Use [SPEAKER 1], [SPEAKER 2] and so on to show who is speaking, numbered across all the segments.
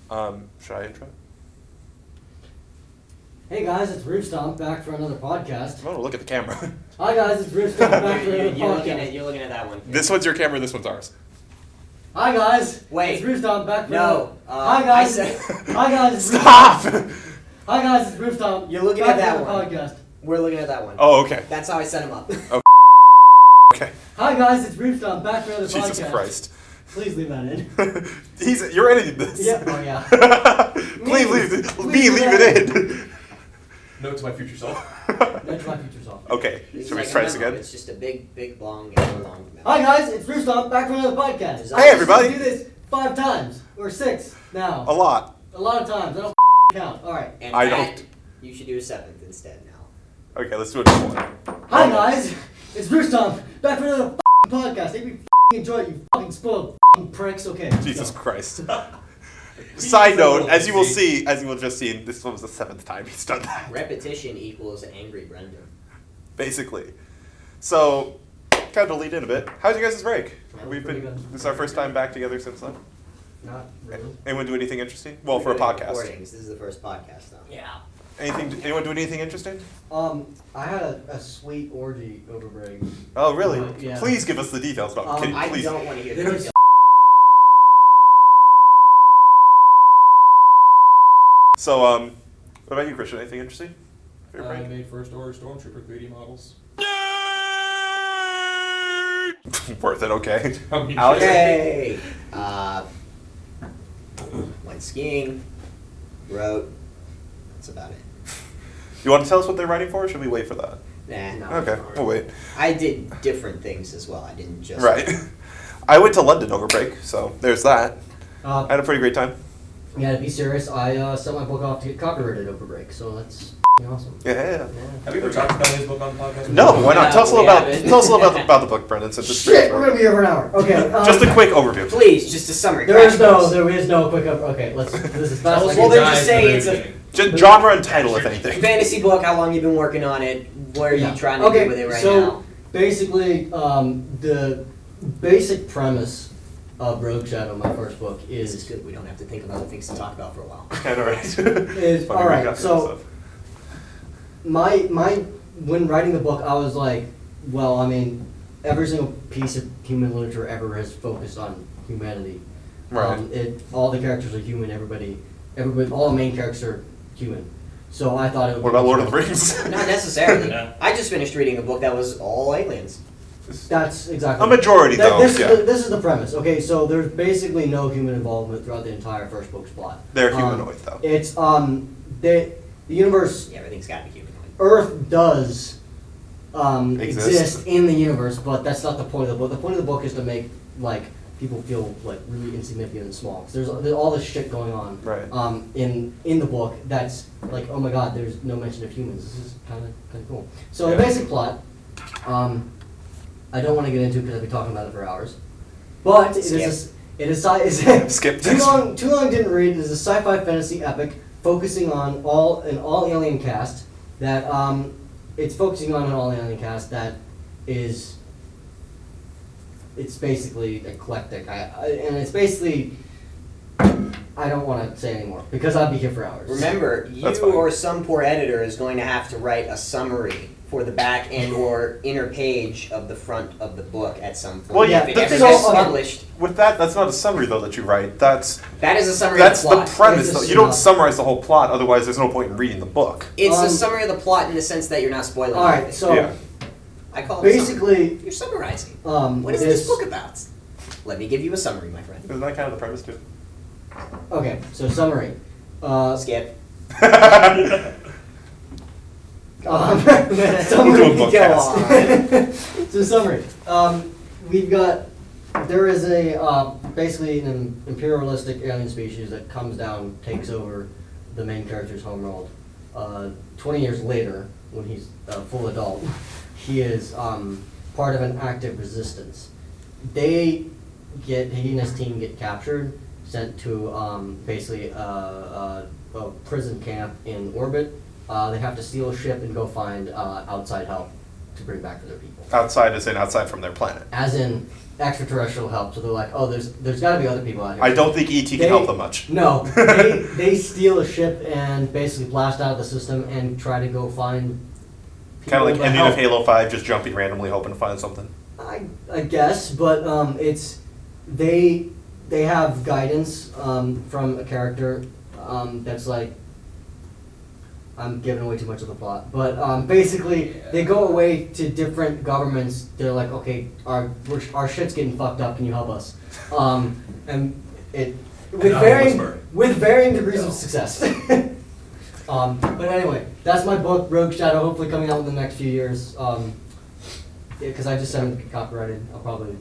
[SPEAKER 1] Should I intro?
[SPEAKER 2] Hey guys, it's Roofstomp back for another podcast.
[SPEAKER 1] I want to look at the camera.
[SPEAKER 2] Hi guys, it's Roofstomp back for another podcast.
[SPEAKER 3] You're looking at that one.
[SPEAKER 1] This one's your camera, this one's ours.
[SPEAKER 2] Hi guys,
[SPEAKER 3] Wait.
[SPEAKER 2] it's Roofstomp back for
[SPEAKER 3] No.
[SPEAKER 2] Hi guys. Hi guys. It's
[SPEAKER 1] Stop!
[SPEAKER 2] Hi guys, it's Roofstomp.
[SPEAKER 3] You're looking
[SPEAKER 2] back
[SPEAKER 3] at that
[SPEAKER 2] for another
[SPEAKER 3] one.
[SPEAKER 2] podcast.
[SPEAKER 3] We're looking at that one.
[SPEAKER 1] Oh, okay.
[SPEAKER 3] That's how I set him up.
[SPEAKER 1] Okay.
[SPEAKER 2] Hi guys, it's Roofstomp back for another podcast.
[SPEAKER 1] Jesus Christ.
[SPEAKER 2] Please leave that in.
[SPEAKER 1] You're editing this.
[SPEAKER 2] Yeah. Oh yeah.
[SPEAKER 1] Please leave it in.
[SPEAKER 4] Note to my future self.
[SPEAKER 2] That's my future self.
[SPEAKER 1] Okay.
[SPEAKER 3] It's
[SPEAKER 1] Should we
[SPEAKER 3] like
[SPEAKER 1] try
[SPEAKER 3] a
[SPEAKER 1] this
[SPEAKER 3] memo.
[SPEAKER 1] again?
[SPEAKER 3] It's just a big, long memo.
[SPEAKER 2] Hi guys, it's Roofstomp back for another podcast.
[SPEAKER 1] Hey, everybody.
[SPEAKER 2] We do this 5 times or 6 now.
[SPEAKER 1] A lot.
[SPEAKER 2] A lot of times. I don't count. All right.
[SPEAKER 3] And
[SPEAKER 1] I
[SPEAKER 3] that,
[SPEAKER 1] don't.
[SPEAKER 3] You should do a 7th instead now.
[SPEAKER 1] Okay, let's do it one more.
[SPEAKER 2] Hi guys, it's Roofstomp back for another podcast. Hope you enjoy it, you fucking spoiled pricks. Okay.
[SPEAKER 1] Jesus
[SPEAKER 2] go.
[SPEAKER 1] Christ. Side note, as you will just see, this one was the 7th time he's done that.
[SPEAKER 3] Repetition equals angry Brenda.
[SPEAKER 1] Basically. So, kind of lead in a bit. How's your guys' break?
[SPEAKER 2] That was pretty good.
[SPEAKER 1] This is our first time back together since then.
[SPEAKER 2] Not really.
[SPEAKER 1] Anyone do anything interesting? Well, for a
[SPEAKER 3] We're doing
[SPEAKER 1] podcast.
[SPEAKER 3] recordings. This is the first podcast though.
[SPEAKER 2] Yeah.
[SPEAKER 1] Anyone do anything interesting?
[SPEAKER 2] I had a sweet orgy over break.
[SPEAKER 1] Oh, really?
[SPEAKER 2] Yeah.
[SPEAKER 1] Please give us the details. No, I'm kidding.
[SPEAKER 3] I
[SPEAKER 1] Please.
[SPEAKER 3] don't want to hear
[SPEAKER 2] There
[SPEAKER 3] this.
[SPEAKER 2] was-
[SPEAKER 1] So, what about you, Christian? Anything interesting? For your
[SPEAKER 4] I
[SPEAKER 1] break?
[SPEAKER 4] made first order Stormtrooper 3D models.
[SPEAKER 1] Worth it, okay.
[SPEAKER 4] Alex?
[SPEAKER 3] Okay. Went skiing. Wrote. That's about it.
[SPEAKER 1] You want to tell us what they're writing for, or should we wait for that?
[SPEAKER 3] Nah.
[SPEAKER 2] No.
[SPEAKER 1] Okay, we'll wait.
[SPEAKER 3] I did different things as well. I didn't just.
[SPEAKER 1] Right. I went to London over break, so there's that. I had a pretty great time.
[SPEAKER 2] Yeah, to be serious, I sent my book off to get copyrighted over break, so that's awesome.
[SPEAKER 1] Yeah.
[SPEAKER 2] Yeah.
[SPEAKER 4] Have you ever talked about his book on the podcast?
[SPEAKER 1] No, why not?
[SPEAKER 3] No,
[SPEAKER 1] Tell us a
[SPEAKER 3] we
[SPEAKER 1] little about
[SPEAKER 3] haven't.
[SPEAKER 1] tell us a little about the book, Brendan. Since it's
[SPEAKER 2] Shit, we're gonna be here for an hour. Okay.
[SPEAKER 1] just a quick overview.
[SPEAKER 3] Please, just a summary.
[SPEAKER 2] There is
[SPEAKER 3] crash course.
[SPEAKER 2] no quick up. Okay, let's. This is fast.
[SPEAKER 3] Well, then just say it's a
[SPEAKER 1] Genre and title, if anything.
[SPEAKER 3] fantasy book. How long you've been working on it? What are you trying to do with it right
[SPEAKER 2] so
[SPEAKER 3] now?
[SPEAKER 2] basically, the basic premise of Rogue Shadow, my first book,
[SPEAKER 3] This is
[SPEAKER 2] is
[SPEAKER 3] good. We don't have to think of other things to talk about for a while.
[SPEAKER 1] Yeah, all right.
[SPEAKER 2] is all right. So my when writing the book, I was like, well, I mean, every single piece of human literature ever has focused on humanity.
[SPEAKER 1] Right.
[SPEAKER 2] All the characters are human. Everybody, all the main characters are human. So I thought it would.
[SPEAKER 1] What
[SPEAKER 2] be
[SPEAKER 1] about Lord of the
[SPEAKER 2] interesting.
[SPEAKER 1] Rings?
[SPEAKER 3] Not necessarily.
[SPEAKER 4] Yeah.
[SPEAKER 3] I just finished reading a book that was all aliens.
[SPEAKER 2] That's exactly.
[SPEAKER 1] A majority, though.
[SPEAKER 2] This
[SPEAKER 1] Yeah.
[SPEAKER 2] is this is the premise. Okay, so there's basically no human involvement throughout the entire first book's plot.
[SPEAKER 1] They're humanoid, though.
[SPEAKER 2] It's the universe.
[SPEAKER 3] Yeah, everything's got to be humanoid.
[SPEAKER 2] Earth does
[SPEAKER 1] Exist.
[SPEAKER 2] exist in the universe, but that's not the point of the book. The point of the book is to make like people feel like really insignificant and small. 'Cause there's all this shit going on
[SPEAKER 1] Right.
[SPEAKER 2] in the book that's like, oh my god, there's no mention of humans. This is kind of cool. So
[SPEAKER 1] Yeah.
[SPEAKER 2] the basic plot, I don't want to get into because I'd be talking about it for hours, but it is
[SPEAKER 1] Skip.
[SPEAKER 2] too long didn't read. It is a sci-fi fantasy epic focusing on an all alien cast that it's focusing on an all alien cast that is it's basically eclectic. And it's basically I don't want to say anymore because I'd be here for hours.
[SPEAKER 3] Remember, you
[SPEAKER 1] That's fine.
[SPEAKER 3] or some poor editor is going to have to write a summary for the back and or inner page of the front of the book at some point.
[SPEAKER 1] Well, yeah,
[SPEAKER 3] if it
[SPEAKER 1] the
[SPEAKER 3] ever
[SPEAKER 1] thing
[SPEAKER 3] gets
[SPEAKER 1] is-
[SPEAKER 3] published,
[SPEAKER 1] With that's not a summary, though, that you write. That is
[SPEAKER 3] a summary
[SPEAKER 1] the
[SPEAKER 3] of the plot.
[SPEAKER 1] premise,
[SPEAKER 2] It's
[SPEAKER 1] though.
[SPEAKER 2] just
[SPEAKER 1] You don't
[SPEAKER 2] not-
[SPEAKER 1] summarize the whole plot, otherwise there's no point in reading the book.
[SPEAKER 3] It's a
[SPEAKER 2] Um,
[SPEAKER 3] summary of the plot in the sense that you're not spoiling
[SPEAKER 2] All right,
[SPEAKER 3] anything.
[SPEAKER 2] so
[SPEAKER 1] Yeah.
[SPEAKER 3] I call it a summary.
[SPEAKER 2] basically,
[SPEAKER 3] You're summarizing. What is this book about? Let me give you a summary, my friend.
[SPEAKER 1] Isn't that kind of the premise, too?
[SPEAKER 2] okay. So summary.
[SPEAKER 3] Skip.
[SPEAKER 2] Summary.
[SPEAKER 1] We'll do a book
[SPEAKER 3] Go
[SPEAKER 1] cast.
[SPEAKER 3] on.
[SPEAKER 2] So summary. There is basically an imperialistic alien species that comes down, takes over the main character's homeworld. 20 years later, when he's a full adult, he is part of an active resistance. He and his team get captured, sent to basically a prison camp in orbit. They have to steal a ship and go find outside help to bring back to their people.
[SPEAKER 1] Outside is in outside from their planet.
[SPEAKER 2] As in, extraterrestrial help. So they're like, oh, there's got to be other people out here.
[SPEAKER 1] I don't think ET can help them much.
[SPEAKER 2] No, they steal a ship and basically blast out of the system and try to go find.
[SPEAKER 1] Kind of like
[SPEAKER 2] people to
[SPEAKER 1] ending of
[SPEAKER 2] help.
[SPEAKER 1] Halo 5, just jumping randomly, hoping to find something.
[SPEAKER 2] I guess, but it's they have guidance from a character that's like. I'm giving away too much of the plot, but basically they go away to different governments. They're like, okay, our shit's getting fucked up. Can you help us? And it with varying degrees of success. But anyway, that's my book, Rogue Shadow. Hopefully coming out in the next few years. Because I just sent it copyrighted. I'll probably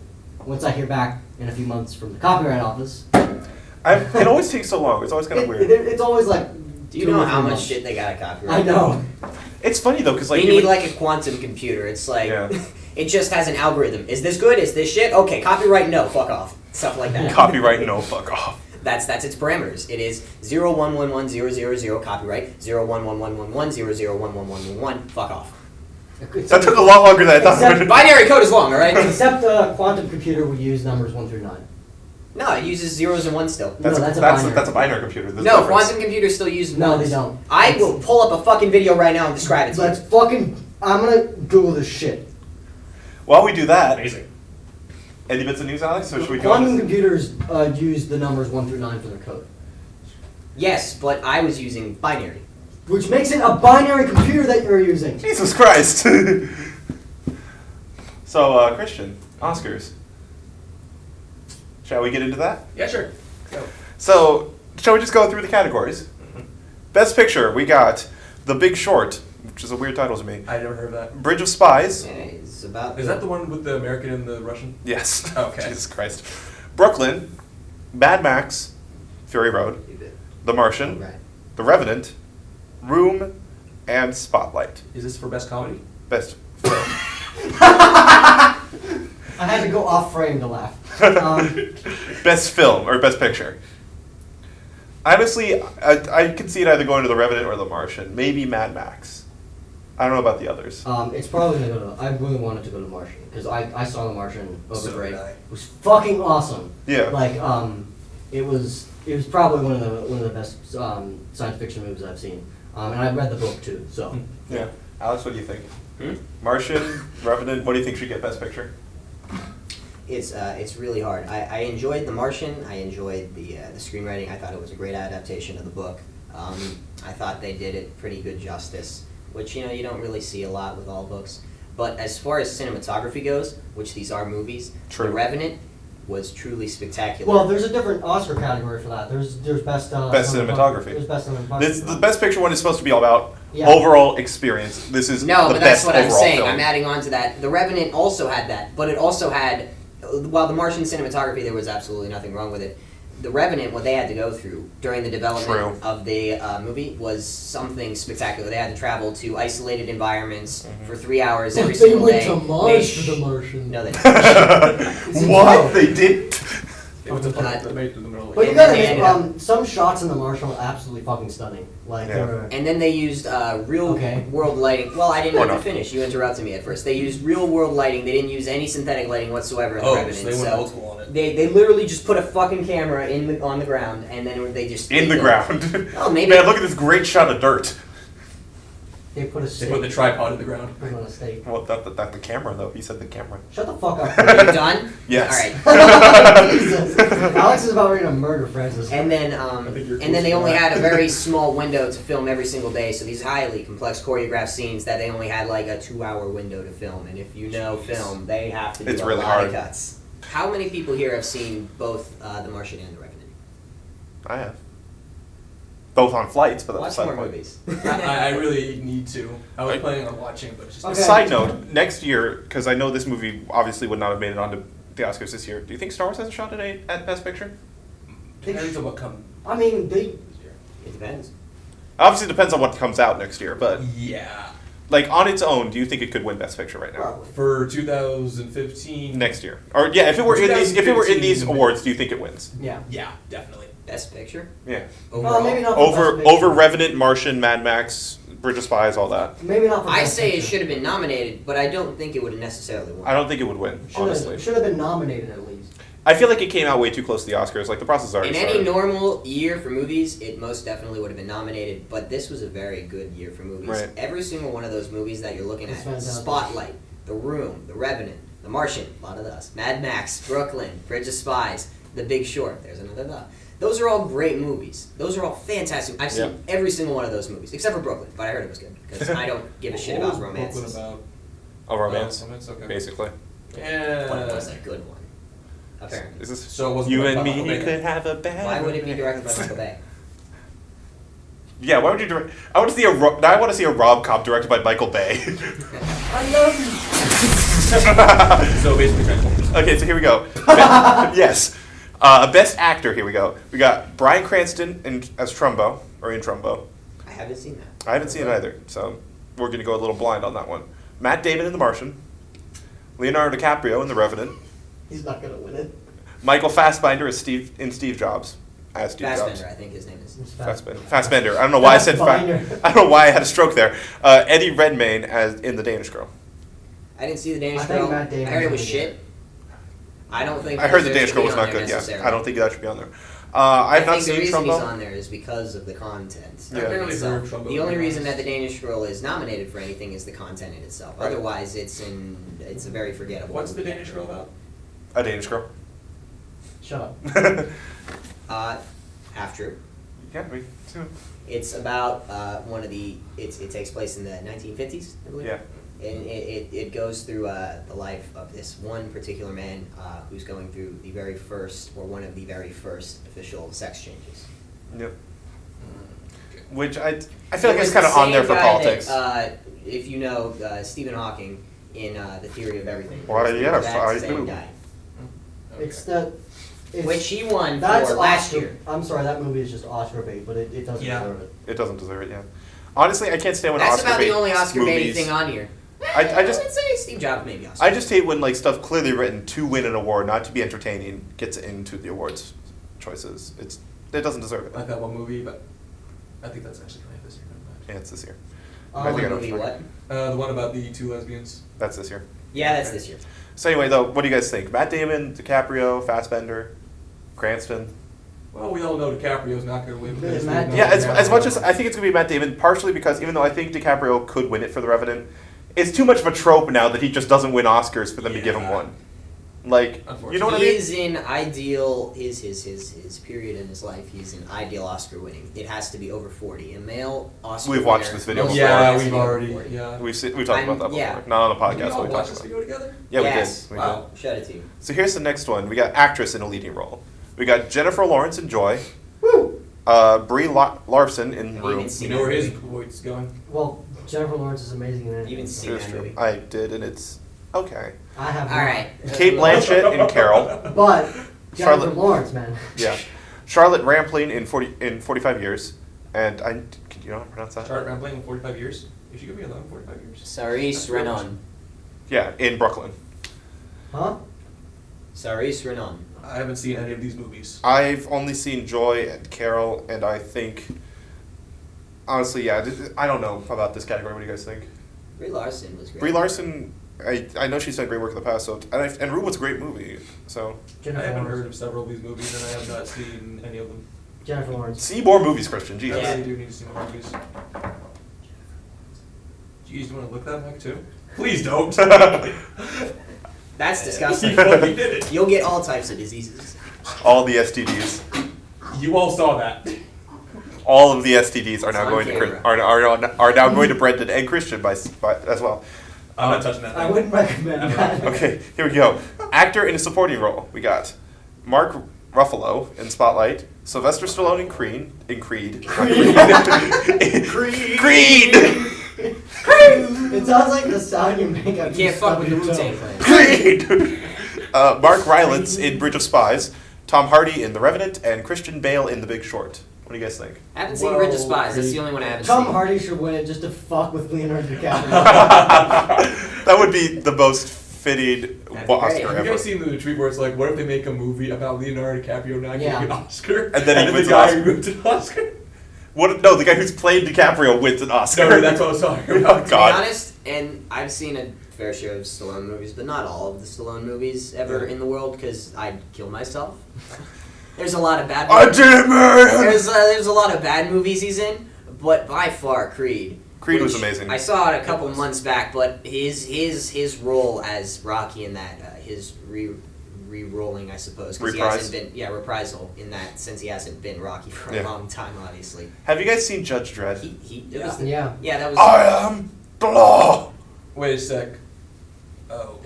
[SPEAKER 2] once I hear back in a few months from the copyright office.
[SPEAKER 1] It always takes so long. It's always kind of weird.
[SPEAKER 2] It's always like.
[SPEAKER 3] Do you know how much shit they got to copyright?
[SPEAKER 2] I know.
[SPEAKER 1] It's funny though, because like
[SPEAKER 3] they need like a quantum computer. It's like it just has an algorithm. Is this good? Is this shit? Okay, copyright no, fuck off. Stuff like that.
[SPEAKER 1] Copyright no, fuck off.
[SPEAKER 3] That's its parameters. It is 0111000 copyright 0111110011111 fuck off.
[SPEAKER 1] That took a lot longer than I thought.
[SPEAKER 2] Except-
[SPEAKER 3] Binary code is long, all right?
[SPEAKER 2] Except the quantum computer would use numbers 1 through 9.
[SPEAKER 3] No, it uses zeros and ones still.
[SPEAKER 2] No, that's a binary.
[SPEAKER 1] That's a binary computer. There's
[SPEAKER 3] No,
[SPEAKER 1] a difference.
[SPEAKER 3] quantum computers still use
[SPEAKER 2] No,
[SPEAKER 3] ones.
[SPEAKER 2] they don't.
[SPEAKER 3] I will pull up a fucking video right now and describe it to
[SPEAKER 2] Let's
[SPEAKER 3] you.
[SPEAKER 2] fucking. I'm gonna Google this shit.
[SPEAKER 1] While we do that,
[SPEAKER 4] Amazing.
[SPEAKER 1] any bits of news, Alex? So should we go?
[SPEAKER 2] Quantum
[SPEAKER 1] on
[SPEAKER 2] computers use the numbers 1 through 9 for their code,
[SPEAKER 3] Yes, but I was using binary.
[SPEAKER 2] which makes it a binary computer that you're using.
[SPEAKER 1] Jesus Christ. So, Christian, Oscars. Shall we get into that?
[SPEAKER 4] Yeah, sure. Go.
[SPEAKER 1] So, shall we just go through the categories? Best Picture, we got The Big Short, which is a weird title to me.
[SPEAKER 4] I never heard of that.
[SPEAKER 1] Bridge of Spies.
[SPEAKER 3] Yeah, it's about.
[SPEAKER 4] Is that the one with the American and the Russian?
[SPEAKER 1] Yes.
[SPEAKER 4] Okay.
[SPEAKER 1] Jesus Christ. Brooklyn, Mad Max, Fury Road, The Martian,
[SPEAKER 2] Right.
[SPEAKER 1] The Revenant, Room, and Spotlight.
[SPEAKER 4] Is this for best comedy?
[SPEAKER 1] Best film.
[SPEAKER 2] I had to go off frame to laugh.
[SPEAKER 1] Best film or best picture. Honestly, I can see it either going to The Revenant or The Martian. Maybe Mad Max. I don't know about the others.
[SPEAKER 2] It's probably gonna go to. I really wanted to go to Martian because I saw The Martian over
[SPEAKER 4] So
[SPEAKER 2] break.
[SPEAKER 4] did I.
[SPEAKER 2] It was fucking awesome.
[SPEAKER 1] Yeah.
[SPEAKER 2] Like it was probably one of the best science fiction movies I've seen. And I read the book too. So
[SPEAKER 1] Yeah. Alex, what do you think?
[SPEAKER 3] Hmm?
[SPEAKER 1] Martian, Revenant, what do you think should get best picture?
[SPEAKER 3] It's really hard. I enjoyed The Martian. I enjoyed the screenwriting. I thought it was a great adaptation of the book. I thought they did it pretty good justice, which you don't really see a lot with all books. But as far as cinematography goes, which these are movies,
[SPEAKER 1] True.
[SPEAKER 3] The Revenant was truly spectacular.
[SPEAKER 2] well, there's a different Oscar category for that. There's best
[SPEAKER 1] cinematography.
[SPEAKER 2] There's best cinematography.
[SPEAKER 1] The best picture one is supposed to be all about
[SPEAKER 2] Yeah.
[SPEAKER 1] overall experience. This is
[SPEAKER 3] No,
[SPEAKER 1] the
[SPEAKER 3] but that's
[SPEAKER 1] best
[SPEAKER 3] what I'm
[SPEAKER 1] overall
[SPEAKER 3] saying.
[SPEAKER 1] film.
[SPEAKER 3] I'm adding on to that. The Revenant also had that, but it also had, while the Martian cinematography, there was absolutely nothing wrong with it. The Revenant, what they had to go through during the development
[SPEAKER 1] True.
[SPEAKER 3] of the movie was something spectacular. They had to travel to isolated environments
[SPEAKER 1] Mm-hmm.
[SPEAKER 3] for 3 hours every
[SPEAKER 2] They
[SPEAKER 3] single
[SPEAKER 2] went
[SPEAKER 3] day.
[SPEAKER 2] to Mars for The Martian.
[SPEAKER 3] No, they didn't.
[SPEAKER 1] What? They did?
[SPEAKER 4] It was a
[SPEAKER 3] But-
[SPEAKER 4] they made it in the middle.
[SPEAKER 2] But you
[SPEAKER 3] And
[SPEAKER 2] gotta
[SPEAKER 3] then they
[SPEAKER 2] admit, some shots in The Martian are absolutely fucking stunning. Like,
[SPEAKER 1] Yeah.
[SPEAKER 2] they're-
[SPEAKER 3] And then they used real
[SPEAKER 2] Okay.
[SPEAKER 3] world lighting. Well, I didn't
[SPEAKER 1] Or
[SPEAKER 3] let you
[SPEAKER 1] not.
[SPEAKER 3] finish. You interrupted me at first. They used real world lighting. They didn't use any synthetic lighting whatsoever in The
[SPEAKER 4] Oh,
[SPEAKER 3] Revenant.
[SPEAKER 4] so they went old school on it.
[SPEAKER 3] They literally just put a fucking camera on the ground, and then they just
[SPEAKER 1] In the ground.
[SPEAKER 3] Oh, maybe.
[SPEAKER 1] Man, look at this great shot of dirt.
[SPEAKER 2] they put a
[SPEAKER 4] They
[SPEAKER 2] stake.
[SPEAKER 4] put the tripod in the ground.
[SPEAKER 2] Put it on a stake.
[SPEAKER 1] Well, that's the camera, though. He said the camera.
[SPEAKER 2] Shut the fuck up.
[SPEAKER 3] Are you done?
[SPEAKER 1] Yes.
[SPEAKER 3] All right.
[SPEAKER 2] Jesus. Alex is about ready to murder Francis.
[SPEAKER 3] And then,
[SPEAKER 4] think you're
[SPEAKER 3] and then they
[SPEAKER 4] close
[SPEAKER 3] only
[SPEAKER 4] to that.
[SPEAKER 3] had a very small window to film every single day. So these highly complex choreographed scenes that they only had like a 2-hour window to film. And if you know film, they have to do
[SPEAKER 1] It's
[SPEAKER 3] a
[SPEAKER 1] really
[SPEAKER 3] lot
[SPEAKER 1] hard.
[SPEAKER 3] of cuts. How many people here have seen both The Martian and The Revenant?
[SPEAKER 1] I have. Both on flights, but that's
[SPEAKER 3] Watch
[SPEAKER 1] beside
[SPEAKER 3] more
[SPEAKER 1] the point.
[SPEAKER 3] movies.
[SPEAKER 4] I really need to. I was
[SPEAKER 1] Right.
[SPEAKER 4] planning on watching, but it's just.
[SPEAKER 2] Okay.
[SPEAKER 1] Side note, next year, because I know this movie obviously would not have made it onto the Oscars this year, do you think Star Wars has a shot at Best Picture?
[SPEAKER 4] Depends on what comes
[SPEAKER 2] I mean, they.
[SPEAKER 4] this year.
[SPEAKER 3] It depends.
[SPEAKER 1] Obviously, it depends on what comes out next year, but
[SPEAKER 4] Yeah.
[SPEAKER 1] like on its own, do you think it could win Best Picture right now?
[SPEAKER 2] Probably.
[SPEAKER 4] For 2015.
[SPEAKER 1] Next year, or yeah, if it were in these
[SPEAKER 4] 2015.
[SPEAKER 1] awards, do you think it wins?
[SPEAKER 2] Yeah.
[SPEAKER 4] Yeah, definitely.
[SPEAKER 3] Best picture?
[SPEAKER 1] Yeah.
[SPEAKER 3] Overall?
[SPEAKER 2] maybe not.
[SPEAKER 1] Over
[SPEAKER 2] Best Picture.
[SPEAKER 1] Revenant, Martian, Mad Max, Bridge of Spies, all that.
[SPEAKER 2] Maybe not for
[SPEAKER 3] I
[SPEAKER 2] Best
[SPEAKER 3] say it
[SPEAKER 2] Picture.
[SPEAKER 3] should have been nominated, but I don't think it would have necessarily won.
[SPEAKER 1] I don't think it would win, honestly.
[SPEAKER 2] Should have been nominated at least.
[SPEAKER 1] I feel like it came out way too close to the Oscars. Like, the process is already
[SPEAKER 3] In
[SPEAKER 1] started.
[SPEAKER 3] any normal year for movies, it most definitely would have been nominated, but this was a very good year for movies.
[SPEAKER 1] Right.
[SPEAKER 3] Every single one of those movies that you're looking
[SPEAKER 2] It's
[SPEAKER 3] at,
[SPEAKER 2] fantastic.
[SPEAKER 3] Spotlight, The Room, The Revenant, The Martian, a lot of those, Mad Max, Brooklyn, Bridge of Spies, The Big Short, there's another the. Those are all great movies. Those are all fantastic. I've seen every single one of those movies, except for Brooklyn, but I heard it was good, because I don't give a shit
[SPEAKER 4] What
[SPEAKER 3] about
[SPEAKER 4] was
[SPEAKER 3] romances.
[SPEAKER 4] Brooklyn about?
[SPEAKER 1] A romance,
[SPEAKER 4] Romance, okay.
[SPEAKER 1] basically.
[SPEAKER 4] Yeah.
[SPEAKER 3] But it was a good one, apparently.
[SPEAKER 1] Is this
[SPEAKER 4] So it wasn't
[SPEAKER 1] you
[SPEAKER 4] directed
[SPEAKER 1] and
[SPEAKER 4] by
[SPEAKER 1] me
[SPEAKER 4] Michael Bay?
[SPEAKER 1] could have a bad
[SPEAKER 3] Why would it be directed by Michael Bay?
[SPEAKER 1] Yeah, why would you direct? I want to see I want to see a rom-com directed by Michael Bay.
[SPEAKER 2] I love you.
[SPEAKER 4] So basically Transformers.
[SPEAKER 1] Okay, so here we go. Yes. Best actor, here we go. We got Bryan Cranston as Trumbo, or in Trumbo.
[SPEAKER 3] I haven't seen that.
[SPEAKER 1] I haven't seen it either, so we're going to go a little blind on that one. Matt Damon in The Martian. Leonardo DiCaprio in The Revenant.
[SPEAKER 2] He's not gonna win it.
[SPEAKER 1] Michael Fassbender as Steve Jobs. As Steve
[SPEAKER 3] Fassbender,
[SPEAKER 1] Jobs.
[SPEAKER 3] I think his name is.
[SPEAKER 2] It's
[SPEAKER 1] Fassbender. I don't know why I said
[SPEAKER 2] Fassbinder.
[SPEAKER 1] I don't know why I had a stroke there. Eddie Redmayne as in The Danish Girl.
[SPEAKER 3] I didn't see the Danish
[SPEAKER 2] I think
[SPEAKER 3] Girl.
[SPEAKER 2] Matt Damon's
[SPEAKER 3] I heard it was
[SPEAKER 2] gonna
[SPEAKER 3] shit. I don't think.
[SPEAKER 1] I heard The
[SPEAKER 3] there
[SPEAKER 1] Danish
[SPEAKER 3] should
[SPEAKER 1] Girl
[SPEAKER 3] be
[SPEAKER 1] was
[SPEAKER 3] on
[SPEAKER 1] not
[SPEAKER 3] there
[SPEAKER 1] good, yeah.
[SPEAKER 3] necessarily.
[SPEAKER 1] I don't think that should be on there. I have not
[SPEAKER 3] think the
[SPEAKER 1] seen
[SPEAKER 3] reason he's
[SPEAKER 1] Trumbo.
[SPEAKER 3] on there is because of the content.
[SPEAKER 1] Yeah.
[SPEAKER 3] of
[SPEAKER 1] I
[SPEAKER 3] it
[SPEAKER 4] barely
[SPEAKER 3] itself.
[SPEAKER 4] heard Trumbo,
[SPEAKER 3] The
[SPEAKER 4] to
[SPEAKER 3] only
[SPEAKER 4] be
[SPEAKER 3] reason that
[SPEAKER 4] honest.
[SPEAKER 3] the Danish Girl is nominated for anything is the content in itself.
[SPEAKER 1] Right.
[SPEAKER 3] Otherwise, it's a very forgettable.
[SPEAKER 4] What's the
[SPEAKER 3] movie.
[SPEAKER 4] Danish Girl about?
[SPEAKER 1] A Danish Girl.
[SPEAKER 2] Shut up.
[SPEAKER 3] Half true.
[SPEAKER 1] Yeah,
[SPEAKER 3] It's about one of the. It takes place in the 1950s, I believe.
[SPEAKER 1] yeah.
[SPEAKER 3] And it goes through the life of this one particular man who's going through the very first, or one of the very first official sex changes.
[SPEAKER 1] Yep. Which I feel like it's kind of on there for politics.
[SPEAKER 3] If you know Stephen Hawking in The Theory of Everything.
[SPEAKER 1] Why, yes,
[SPEAKER 3] That
[SPEAKER 1] I
[SPEAKER 3] same
[SPEAKER 1] do.
[SPEAKER 3] guy.
[SPEAKER 2] It's that. It's,
[SPEAKER 3] Which he won
[SPEAKER 2] that's
[SPEAKER 3] for last
[SPEAKER 2] Oscar-
[SPEAKER 3] year.
[SPEAKER 2] I'm sorry, that movie is just Oscar bait, but it doesn't
[SPEAKER 4] Yeah.
[SPEAKER 2] deserve it.
[SPEAKER 1] It doesn't deserve it, yeah. Honestly, I can't stand when
[SPEAKER 3] That's
[SPEAKER 1] Oscar
[SPEAKER 3] about the
[SPEAKER 1] bait
[SPEAKER 3] only Oscar baiting
[SPEAKER 1] movies.
[SPEAKER 3] thing on here.
[SPEAKER 1] I just-
[SPEAKER 3] would say Steve Jobs maybe Oscar.
[SPEAKER 1] I just hate when like stuff clearly written to win an award, not to be entertaining, gets into the awards choices. It doesn't deserve it.
[SPEAKER 4] Like that one movie, but I think that's actually coming out this year.
[SPEAKER 1] Yeah, it's this year.
[SPEAKER 2] Um,
[SPEAKER 1] I think I know
[SPEAKER 3] movie
[SPEAKER 1] what you're
[SPEAKER 3] what?
[SPEAKER 1] talking
[SPEAKER 4] The one about the two lesbians.
[SPEAKER 1] That's this year.
[SPEAKER 3] Yeah, that's this year.
[SPEAKER 1] So anyway, though, what do you guys think? Matt Damon, DiCaprio, Fassbender, Cranston.
[SPEAKER 4] Well, we all know DiCaprio's not going to win. because
[SPEAKER 2] Matt
[SPEAKER 4] we
[SPEAKER 1] Yeah,
[SPEAKER 4] know
[SPEAKER 1] as much as
[SPEAKER 4] DiCaprio.
[SPEAKER 1] I think it's gonna be Matt Damon, partially because even though I think DiCaprio could win it for The Revenant, it's too much of a trope now that he just doesn't win Oscars for them to give him
[SPEAKER 4] Yeah.
[SPEAKER 1] one. Like, you know what I
[SPEAKER 3] He
[SPEAKER 1] mean?
[SPEAKER 3] is in ideal his period in his life. He's in ideal Oscar winning. It has to be over 40. A male Oscar.
[SPEAKER 1] We've watched
[SPEAKER 3] winner,
[SPEAKER 1] this video
[SPEAKER 3] most
[SPEAKER 1] before.
[SPEAKER 3] likely
[SPEAKER 4] Yeah,
[SPEAKER 3] has to
[SPEAKER 4] we've
[SPEAKER 3] be over
[SPEAKER 4] already.
[SPEAKER 3] 40.
[SPEAKER 4] Yeah.
[SPEAKER 1] We talked about that before.
[SPEAKER 3] yeah.
[SPEAKER 1] Not on the
[SPEAKER 4] Did
[SPEAKER 1] podcast,
[SPEAKER 4] we all
[SPEAKER 1] but we
[SPEAKER 4] watch
[SPEAKER 1] talked
[SPEAKER 4] this
[SPEAKER 1] about it.
[SPEAKER 4] video together?
[SPEAKER 1] Yeah,
[SPEAKER 3] Yes.
[SPEAKER 1] we did.
[SPEAKER 4] Wow.
[SPEAKER 3] Shout it to you.
[SPEAKER 1] So here's the next one. We got actress in a leading role. We got Jennifer Lawrence in Joy.
[SPEAKER 2] Woo!
[SPEAKER 1] Brie Larson in
[SPEAKER 3] Have you
[SPEAKER 1] Room.
[SPEAKER 3] even seen
[SPEAKER 4] You know where his
[SPEAKER 3] that
[SPEAKER 4] voice is going?
[SPEAKER 2] Well, Jennifer Lawrence is amazing in it.
[SPEAKER 3] You've seen
[SPEAKER 1] It is
[SPEAKER 3] that
[SPEAKER 1] true.
[SPEAKER 3] movie.
[SPEAKER 1] I did, and it's okay.
[SPEAKER 2] I have
[SPEAKER 3] All
[SPEAKER 2] not.
[SPEAKER 3] right.
[SPEAKER 1] Kate Blanchett in Carol.
[SPEAKER 2] But Jennifer
[SPEAKER 1] Charlotte-
[SPEAKER 2] Lawrence, man.
[SPEAKER 1] Yeah. Charlotte Rampling in 45 years. And can you not pronounce that?
[SPEAKER 4] Charlotte Rampling in 45 years. If she could be alone in 45 years.
[SPEAKER 3] Saoirse Ronan.
[SPEAKER 1] Yeah, in Brooklyn.
[SPEAKER 2] Huh?
[SPEAKER 3] Saoirse Ronan.
[SPEAKER 4] I haven't seen any of these movies.
[SPEAKER 1] I've only seen Joy and Carol, and I think, honestly, yeah, I don't know about this category. What do you guys think?
[SPEAKER 3] Brie Larson was great.
[SPEAKER 1] Brie Larson, I know she's done great work in the past, so and Room was a great movie. So
[SPEAKER 4] I
[SPEAKER 2] Jennifer
[SPEAKER 4] haven't
[SPEAKER 2] Lawrence.
[SPEAKER 4] heard of several of these movies, and I have not seen any of them.
[SPEAKER 2] Jennifer Lawrence.
[SPEAKER 1] see more movies, Christian. Jesus.
[SPEAKER 4] I
[SPEAKER 3] Yeah.
[SPEAKER 4] really do need to see more movies. Jeez, do you want to look that back too? Please don't.
[SPEAKER 3] That's disgusting.
[SPEAKER 4] You fucking did it.
[SPEAKER 3] You'll get all types of diseases.
[SPEAKER 1] All the STDs.
[SPEAKER 4] You all saw that.
[SPEAKER 1] All of the STDs are now
[SPEAKER 3] It's on
[SPEAKER 1] going to
[SPEAKER 3] camera.
[SPEAKER 1] are now going to Brendan and Christian by as well.
[SPEAKER 4] I'm not touching that.
[SPEAKER 2] I
[SPEAKER 4] thing.
[SPEAKER 2] wouldn't recommend that.
[SPEAKER 1] Okay, here we go. Actor in a supporting role. We got Mark Ruffalo in Spotlight, Sylvester Stallone in Creed. Creed.
[SPEAKER 2] It sounds like the sound you make
[SPEAKER 3] You
[SPEAKER 2] after
[SPEAKER 3] can't fuck with the
[SPEAKER 2] stub your
[SPEAKER 3] Wu-Tang
[SPEAKER 2] toe.
[SPEAKER 3] Clan.
[SPEAKER 1] Creed. Mark Rylance in Bridge of Spies, Tom Hardy in The Revenant, and Christian Bale in The Big Short. What do you guys think?
[SPEAKER 3] I haven't seen
[SPEAKER 4] Whoa,
[SPEAKER 3] Bridge of Spies. That's the
[SPEAKER 4] Creed.
[SPEAKER 3] only one I haven't
[SPEAKER 2] Tom
[SPEAKER 3] seen.
[SPEAKER 2] Hardy should win it just to fuck with Leonardo DiCaprio.
[SPEAKER 1] That would be the most fitting
[SPEAKER 3] That'd be great.
[SPEAKER 1] Oscar
[SPEAKER 4] Have you
[SPEAKER 1] ever.
[SPEAKER 4] guys seen the tweet where it's like, what if they make a movie about Leonardo DiCaprio not
[SPEAKER 2] Yeah.
[SPEAKER 4] getting an Oscar?
[SPEAKER 1] And then he
[SPEAKER 4] the
[SPEAKER 1] wins an
[SPEAKER 4] guy
[SPEAKER 1] Oscar.
[SPEAKER 4] who wins an Oscar?
[SPEAKER 1] What? No, the guy who's playing DiCaprio wins an Oscar.
[SPEAKER 4] No, that's what I was talking
[SPEAKER 1] Oh,
[SPEAKER 4] about.
[SPEAKER 3] To be
[SPEAKER 1] God.
[SPEAKER 3] honest, and I've seen a fair share of Stallone movies, but not all of the Stallone movies ever in the world, because I'd kill myself. There's a lot of bad
[SPEAKER 1] I
[SPEAKER 3] movies.
[SPEAKER 1] did it, man!
[SPEAKER 3] There's a lot of bad movies he's in, but by far Creed.
[SPEAKER 1] Creed was
[SPEAKER 3] which
[SPEAKER 1] amazing.
[SPEAKER 3] I saw it a couple months back, but his role as Rocky in that, his re-rolling, I suppose, because he hasn't been reprisal in that, since he hasn't been Rocky for a long time, obviously.
[SPEAKER 1] Have you guys seen Judge Dredd?
[SPEAKER 3] That was.
[SPEAKER 1] I am the law.
[SPEAKER 4] Wait a sec. Oh.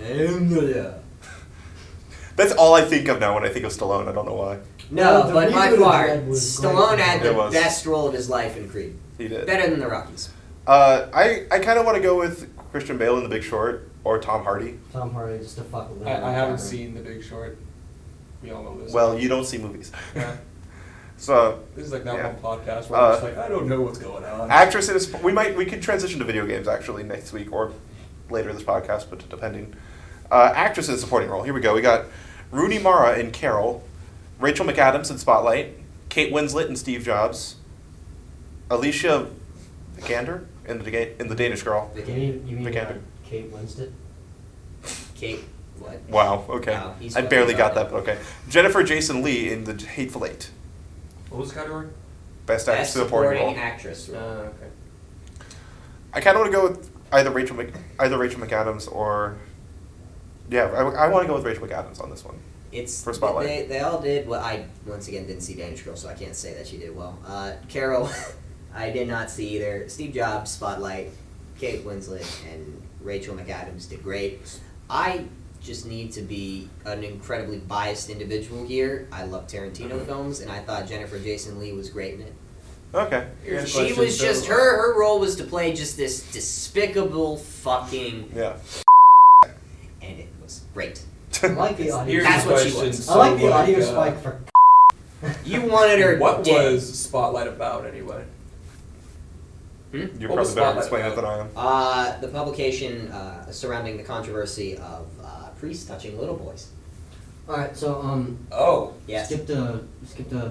[SPEAKER 1] That's all I think of now when I think of Stallone. I don't know why.
[SPEAKER 3] No,
[SPEAKER 2] The
[SPEAKER 3] but by
[SPEAKER 2] reboot of
[SPEAKER 3] far,
[SPEAKER 2] Dredd was
[SPEAKER 3] Stallone
[SPEAKER 2] great.
[SPEAKER 3] had
[SPEAKER 1] It
[SPEAKER 3] the
[SPEAKER 1] was.
[SPEAKER 3] best role of his life in Creed.
[SPEAKER 1] He did.
[SPEAKER 3] Better than the Rockies.
[SPEAKER 1] I kind of want to go with Christian Bale in The Big Short or Tom Hardy.
[SPEAKER 2] Tom Hardy just to fuck with
[SPEAKER 4] I haven't seen The Big Short. We all know this.
[SPEAKER 1] Well, you don't see movies.
[SPEAKER 4] Yeah.
[SPEAKER 1] So
[SPEAKER 4] This is like not
[SPEAKER 1] Yeah.
[SPEAKER 4] one podcast where I'm just like, I don't know what's going on.
[SPEAKER 1] actress in a we could transition to video games actually next week or later this podcast, but depending. Actress in a supporting role. Here we go. We got Rooney Mara in Carol, Rachel McAdams in Spotlight, Kate Winslet in Steve Jobs, Alicia Vikander in the Danish Girl.
[SPEAKER 2] You mean
[SPEAKER 1] Vikander.
[SPEAKER 2] Kate Winslet?
[SPEAKER 3] Kate, what?
[SPEAKER 1] Wow. Okay.
[SPEAKER 3] Wow, he's
[SPEAKER 1] I barely
[SPEAKER 3] fucking
[SPEAKER 1] got
[SPEAKER 3] got
[SPEAKER 1] that, but okay. Jennifer Jason Leigh in The Hateful Eight,
[SPEAKER 4] What was the category?
[SPEAKER 1] best actress
[SPEAKER 3] Best
[SPEAKER 1] in a supporting
[SPEAKER 3] supporting
[SPEAKER 1] role.
[SPEAKER 3] actress.
[SPEAKER 4] Okay.
[SPEAKER 1] I kind of want to go with either Rachel McAdams or I want to go with Rachel McAdams on this one.
[SPEAKER 3] It's
[SPEAKER 1] For Spotlight.
[SPEAKER 3] They all did well. I once again didn't see Danish Girl, so I can't say that she did well. Carol, I did not see either. Steve Jobs, Spotlight, Kate Winslet, and Rachel McAdams did great. I just need to be an incredibly biased individual here. I love Tarantino films, and I thought Jennifer Jason Leigh was great in it.
[SPEAKER 1] Okay.
[SPEAKER 4] Here's a
[SPEAKER 3] She
[SPEAKER 4] question,
[SPEAKER 3] was just
[SPEAKER 4] so,
[SPEAKER 3] her role was to play just this despicable fucking,
[SPEAKER 1] Yeah.
[SPEAKER 3] and it was great.
[SPEAKER 2] I like the audio.
[SPEAKER 4] Here's
[SPEAKER 3] That's
[SPEAKER 4] the
[SPEAKER 3] what she
[SPEAKER 4] question,
[SPEAKER 3] was.
[SPEAKER 2] I like the
[SPEAKER 4] so,
[SPEAKER 2] audio
[SPEAKER 4] like,
[SPEAKER 2] spike for.
[SPEAKER 3] You wanted her
[SPEAKER 4] What
[SPEAKER 3] dead.
[SPEAKER 4] was Spotlight about anyway?
[SPEAKER 1] You're
[SPEAKER 4] What was
[SPEAKER 1] probably better at
[SPEAKER 4] Spotlight
[SPEAKER 1] explaining it than
[SPEAKER 4] about?
[SPEAKER 1] I am.
[SPEAKER 3] The publication surrounding the controversy of priests touching little boys.
[SPEAKER 2] Alright, so
[SPEAKER 4] Oh.
[SPEAKER 3] Yes.
[SPEAKER 2] skip the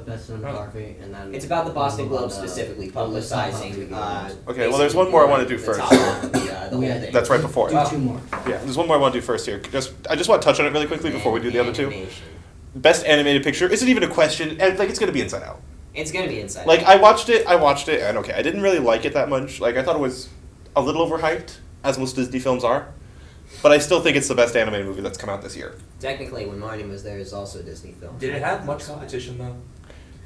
[SPEAKER 2] best cinematography and then
[SPEAKER 3] It's about the Boston
[SPEAKER 2] move on
[SPEAKER 3] Globe
[SPEAKER 2] to
[SPEAKER 3] specifically
[SPEAKER 2] the Roofstomp
[SPEAKER 3] publicizing.
[SPEAKER 2] Podcast.
[SPEAKER 1] Okay, well, there's one more I wanna do
[SPEAKER 3] the
[SPEAKER 1] first.
[SPEAKER 3] top of the whole
[SPEAKER 2] Yeah.
[SPEAKER 3] thing.
[SPEAKER 1] That's right before.
[SPEAKER 2] Do two more.
[SPEAKER 1] Yeah, there's one more I want to do first here. I just want to touch on it really quickly before we do the other two.
[SPEAKER 3] Animation.
[SPEAKER 1] Best animated picture isn't even a question, and like it's gonna be Inside Out.
[SPEAKER 3] It's gonna be inside.
[SPEAKER 1] Like I watched it, and okay, I didn't really like it that much. Like I thought it was a little overhyped, as most Disney films are. But I still think it's the best animated movie that's come out this year.
[SPEAKER 3] Technically, when Marnie was there, is also a Disney film.
[SPEAKER 4] Did it have much competition though?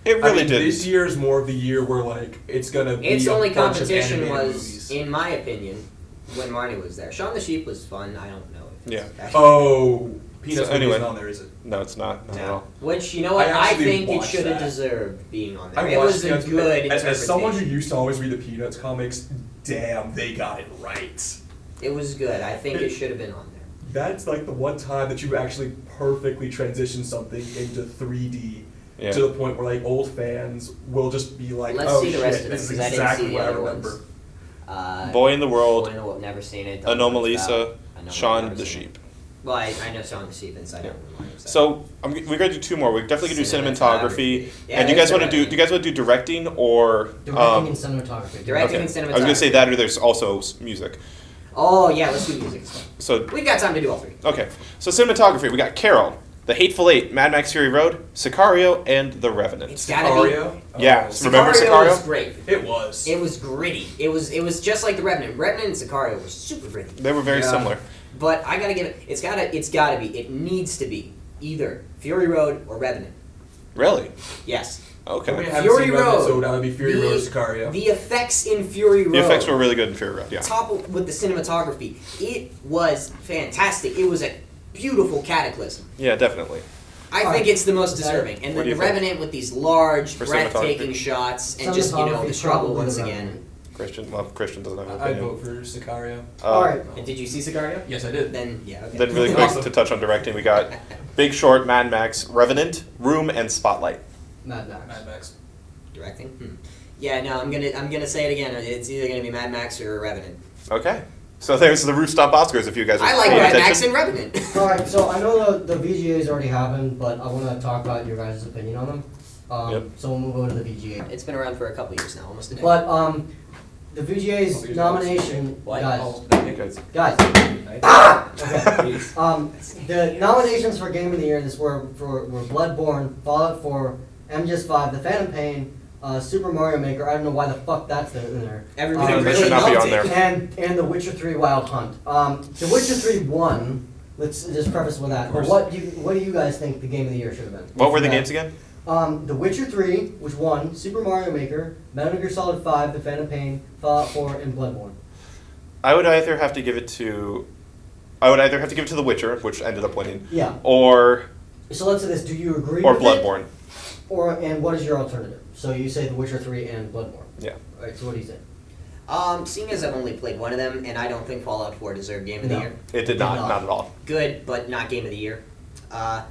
[SPEAKER 1] It really
[SPEAKER 4] I mean,
[SPEAKER 1] did.
[SPEAKER 4] This year's more of the year where like it's gonna be.
[SPEAKER 3] Its
[SPEAKER 4] a
[SPEAKER 3] only
[SPEAKER 4] bunch of
[SPEAKER 3] competition
[SPEAKER 4] animated
[SPEAKER 3] was,
[SPEAKER 4] movies.
[SPEAKER 3] in my opinion, when Marnie was there. Shaun the Sheep was fun. I don't know. If it's
[SPEAKER 1] Yeah.
[SPEAKER 4] Oh, Peanuts
[SPEAKER 1] So anyway.
[SPEAKER 4] isn't on there, is it?
[SPEAKER 1] No, it's not. Not at all.
[SPEAKER 3] Which, you know what,
[SPEAKER 4] I
[SPEAKER 3] I
[SPEAKER 4] actually
[SPEAKER 3] think it
[SPEAKER 4] watched
[SPEAKER 3] should have
[SPEAKER 4] that.
[SPEAKER 3] deserved being on there.
[SPEAKER 4] I
[SPEAKER 3] It
[SPEAKER 4] watched
[SPEAKER 3] was a
[SPEAKER 4] Peanuts,
[SPEAKER 3] good
[SPEAKER 4] as someone who
[SPEAKER 3] interpretation.
[SPEAKER 4] used to always read the Peanuts comics, damn, they got it right.
[SPEAKER 3] It was good. I think it should have been on there.
[SPEAKER 4] That's like the one time that you actually perfectly transitioned something into 3D
[SPEAKER 1] Yeah.
[SPEAKER 4] to the point where like old fans will just be like,
[SPEAKER 3] Let's
[SPEAKER 4] "Oh
[SPEAKER 3] see the
[SPEAKER 4] shit,
[SPEAKER 3] rest of them,
[SPEAKER 4] this is
[SPEAKER 3] 'cause I didn't
[SPEAKER 4] exactly
[SPEAKER 3] see the
[SPEAKER 4] what I
[SPEAKER 3] other
[SPEAKER 4] remember."
[SPEAKER 3] ones.
[SPEAKER 1] Boy in the World,
[SPEAKER 3] Boy in the World, never seen it. don't know what it's
[SPEAKER 1] Anomalisa,
[SPEAKER 3] about. Anomalisa,
[SPEAKER 1] Shaun
[SPEAKER 3] never
[SPEAKER 1] the
[SPEAKER 3] seen it.
[SPEAKER 1] Sheep.
[SPEAKER 3] Well, I know Shaun the Sheep inside out.
[SPEAKER 1] So we're gonna do two more. We're definitely gonna do cinematography.
[SPEAKER 3] Yeah,
[SPEAKER 1] And do you guys
[SPEAKER 3] that's
[SPEAKER 1] want to do?
[SPEAKER 3] right.
[SPEAKER 1] Do you guys want to do directing or?
[SPEAKER 2] Directing and cinematography.
[SPEAKER 3] Directing
[SPEAKER 1] okay.
[SPEAKER 3] and cinematography.
[SPEAKER 1] I was gonna say that, or there's also music.
[SPEAKER 3] Oh yeah, let's do music.
[SPEAKER 1] So
[SPEAKER 3] We've got time to do all three.
[SPEAKER 1] okay. So cinematography. We got Carol, The Hateful Eight, Mad Max Fury Road, Sicario, and The Revenant.
[SPEAKER 3] It's gotta
[SPEAKER 4] Sicario?
[SPEAKER 1] Yeah.
[SPEAKER 4] Oh,
[SPEAKER 1] Remember
[SPEAKER 3] Sicario was
[SPEAKER 1] Sicario?
[SPEAKER 3] great.
[SPEAKER 4] it was.
[SPEAKER 3] It was gritty. It was just like the Revenant. Revenant and Sicario were super gritty.
[SPEAKER 1] They were very
[SPEAKER 4] Yeah.
[SPEAKER 1] similar.
[SPEAKER 3] But I gotta give it. It's gotta be. It needs to be either Fury Road or Revenant.
[SPEAKER 1] Really?
[SPEAKER 3] Yes.
[SPEAKER 4] I mean, I
[SPEAKER 1] Okay.
[SPEAKER 4] haven't
[SPEAKER 3] Fury
[SPEAKER 4] seen Revenant,
[SPEAKER 3] Road.
[SPEAKER 4] so that would be Fury
[SPEAKER 3] The-
[SPEAKER 4] Road or Sicario.
[SPEAKER 3] The effects in Fury Road.
[SPEAKER 1] The effects were really good in Fury Road. Yeah.
[SPEAKER 3] Top with the cinematography. It was fantastic. It was a beautiful cataclysm.
[SPEAKER 1] Yeah, definitely.
[SPEAKER 3] I
[SPEAKER 2] Alright.
[SPEAKER 3] think it's the most deserving. And
[SPEAKER 1] What
[SPEAKER 3] then
[SPEAKER 1] do
[SPEAKER 3] the
[SPEAKER 1] you think?
[SPEAKER 3] Revenant with these large,
[SPEAKER 1] For
[SPEAKER 3] breathtaking
[SPEAKER 1] cinematography?
[SPEAKER 3] shots, and just, you know, the
[SPEAKER 2] Cinematography,
[SPEAKER 3] struggle
[SPEAKER 2] probably
[SPEAKER 3] once
[SPEAKER 2] The
[SPEAKER 3] again.
[SPEAKER 2] Revenant.
[SPEAKER 1] Christian doesn't have an
[SPEAKER 4] I'd
[SPEAKER 1] opinion.
[SPEAKER 4] vote for Sicario.
[SPEAKER 2] Alright.
[SPEAKER 3] And did you see Sicario?
[SPEAKER 4] Yes, I did.
[SPEAKER 3] Then, yeah, okay.
[SPEAKER 1] Then really quick to touch on directing, we got Big Short, Mad Max, Revenant, Room, and Spotlight.
[SPEAKER 2] Mad Max.
[SPEAKER 4] Mad Max.
[SPEAKER 3] Directing? Yeah, no, I'm gonna say it again. It's either gonna be Mad Max or Revenant.
[SPEAKER 1] Okay. So there's the Roofstomp Oscars if you guys are
[SPEAKER 3] I like
[SPEAKER 1] paying
[SPEAKER 3] Mad
[SPEAKER 1] attention.
[SPEAKER 3] Max and Revenant.
[SPEAKER 2] Alright, so I know the VGAs already happened, but I want to talk about your guys' opinion on them.
[SPEAKER 1] Yep.
[SPEAKER 2] So we'll move on to the VGA.
[SPEAKER 3] It's been around for a couple years now, almost a decade.
[SPEAKER 2] But the VGA's nomination,
[SPEAKER 3] What?
[SPEAKER 2] guys. Okay. The nominations for Game of the Year were Bloodborne, Fallout 4, MGS5, The Phantom Pain, Super Mario Maker. I don't know why the fuck that's in there.
[SPEAKER 3] Everybody
[SPEAKER 1] They
[SPEAKER 3] really
[SPEAKER 1] should not be
[SPEAKER 3] loved
[SPEAKER 1] on there.
[SPEAKER 3] it.
[SPEAKER 2] And The Witcher 3 Wild Hunt. The Witcher 3 won. Let's just preface with that.
[SPEAKER 4] Of course.
[SPEAKER 2] What do you guys think the Game of the Year should have been?
[SPEAKER 1] What were the games again?
[SPEAKER 2] The Witcher 3, which won, Super Mario Maker, Metal Gear Solid 5, The Phantom Pain, Fallout 4, and Bloodborne.
[SPEAKER 1] I would either have to give it to The Witcher, which ended up winning,
[SPEAKER 2] Yeah.
[SPEAKER 1] or
[SPEAKER 2] So let's say this. Do you agree
[SPEAKER 1] or
[SPEAKER 2] with
[SPEAKER 1] Bloodborne.
[SPEAKER 2] it? And what is your alternative? So you say The Witcher 3 and Bloodborne.
[SPEAKER 1] Yeah.
[SPEAKER 2] All right. So what do you say?
[SPEAKER 3] Seeing as I've only played one of them, and I don't think Fallout 4 deserved Game of the
[SPEAKER 2] No.
[SPEAKER 3] Year.
[SPEAKER 1] It did not at all.
[SPEAKER 3] Good, but not Game of the Year. I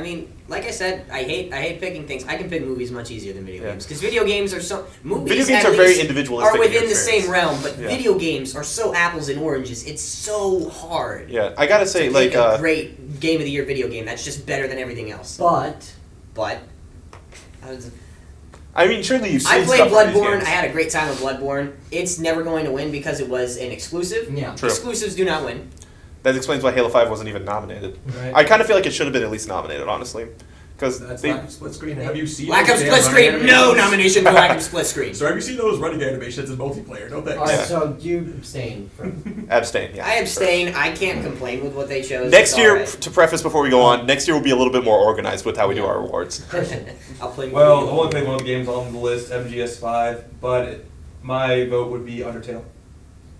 [SPEAKER 3] mean, like I said, I hate picking things. I can pick movies much easier than video
[SPEAKER 1] Yeah.
[SPEAKER 3] games because video games are so movies.
[SPEAKER 1] Video games
[SPEAKER 3] at
[SPEAKER 1] are very
[SPEAKER 3] least
[SPEAKER 1] individualistic
[SPEAKER 3] Are
[SPEAKER 1] in
[SPEAKER 3] within
[SPEAKER 1] your
[SPEAKER 3] the
[SPEAKER 1] experience.
[SPEAKER 3] same realm, but
[SPEAKER 1] Yeah.
[SPEAKER 3] video games are so apples and oranges. It's so hard.
[SPEAKER 1] Yeah, I gotta say,
[SPEAKER 3] to
[SPEAKER 1] like,
[SPEAKER 3] pick a great Game of the Year video game that's just better than everything else.
[SPEAKER 2] But
[SPEAKER 3] But
[SPEAKER 1] I mean, surely you've seen
[SPEAKER 3] I played
[SPEAKER 1] stuff from these
[SPEAKER 3] Bloodborne.
[SPEAKER 1] games.
[SPEAKER 3] I had a great time with Bloodborne. It's never going to win because it was an exclusive.
[SPEAKER 2] yeah.
[SPEAKER 1] True.
[SPEAKER 3] Exclusives do not win.
[SPEAKER 1] That explains why Halo 5 wasn't even nominated.
[SPEAKER 2] Right.
[SPEAKER 1] I kind of feel like it should have been at least nominated, honestly, because
[SPEAKER 4] That's
[SPEAKER 1] they.
[SPEAKER 4] lack of split screen. Have you seen
[SPEAKER 3] Lack
[SPEAKER 4] those
[SPEAKER 3] of
[SPEAKER 4] damn
[SPEAKER 3] split
[SPEAKER 4] running
[SPEAKER 3] screen. No
[SPEAKER 4] animations?
[SPEAKER 3] nomination for lack of split screen.
[SPEAKER 4] So have you seen those running animations as multiplayer? No thanks.
[SPEAKER 2] All right.
[SPEAKER 1] Yeah.
[SPEAKER 2] So do you abstain from?
[SPEAKER 1] Abstain. Yeah.
[SPEAKER 3] I abstain. I can't complain with what they chose.
[SPEAKER 1] Next
[SPEAKER 3] It's
[SPEAKER 1] year,
[SPEAKER 3] alright.
[SPEAKER 1] to preface before we go on, next year will be a little bit more organized with how we do our awards.
[SPEAKER 2] Christian.
[SPEAKER 3] I'll play.
[SPEAKER 4] Well, I've only played one of the games on the list, MGS5, but my vote would be Undertale.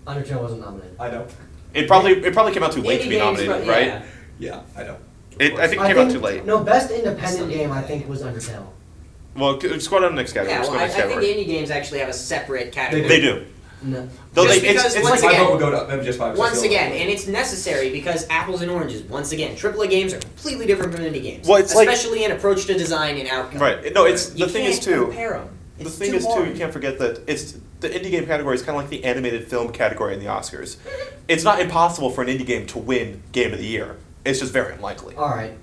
[SPEAKER 2] Undertale wasn't nominated.
[SPEAKER 4] I know.
[SPEAKER 1] It probably came out too late
[SPEAKER 3] Indie
[SPEAKER 1] to be
[SPEAKER 3] games,
[SPEAKER 1] nominated,
[SPEAKER 3] but
[SPEAKER 1] right?
[SPEAKER 3] yeah.
[SPEAKER 4] Yeah, I know.
[SPEAKER 1] I think it came out too late.
[SPEAKER 2] No, best independent game I think was Undertale.
[SPEAKER 1] Well, just go down to the next category.
[SPEAKER 3] Yeah,
[SPEAKER 1] Just
[SPEAKER 3] well,
[SPEAKER 1] go
[SPEAKER 3] I
[SPEAKER 1] to the next
[SPEAKER 3] think
[SPEAKER 1] category.
[SPEAKER 3] indie games actually have a separate category.
[SPEAKER 1] They do.
[SPEAKER 2] No.
[SPEAKER 1] Though
[SPEAKER 3] Just
[SPEAKER 1] they,
[SPEAKER 3] because
[SPEAKER 1] it's
[SPEAKER 3] once
[SPEAKER 1] like
[SPEAKER 4] My
[SPEAKER 3] again-
[SPEAKER 4] vote would go to MGS5.
[SPEAKER 3] Once again, and it's necessary because apples and oranges. Once again, AAA games are completely different from indie games.
[SPEAKER 1] Well, it's like-
[SPEAKER 3] especially in approach to design and outcome.
[SPEAKER 1] right. No, it's
[SPEAKER 3] You
[SPEAKER 1] the thing
[SPEAKER 3] can't
[SPEAKER 1] is too.
[SPEAKER 3] compare 'em.
[SPEAKER 1] The
[SPEAKER 3] It's
[SPEAKER 1] thing
[SPEAKER 3] too
[SPEAKER 1] is too.
[SPEAKER 3] hard.
[SPEAKER 1] You can't forget that it's the indie game category is kind of like the animated film category in the Oscars. It's not impossible for an indie game to win Game of the Year. It's just very unlikely,
[SPEAKER 2] All right.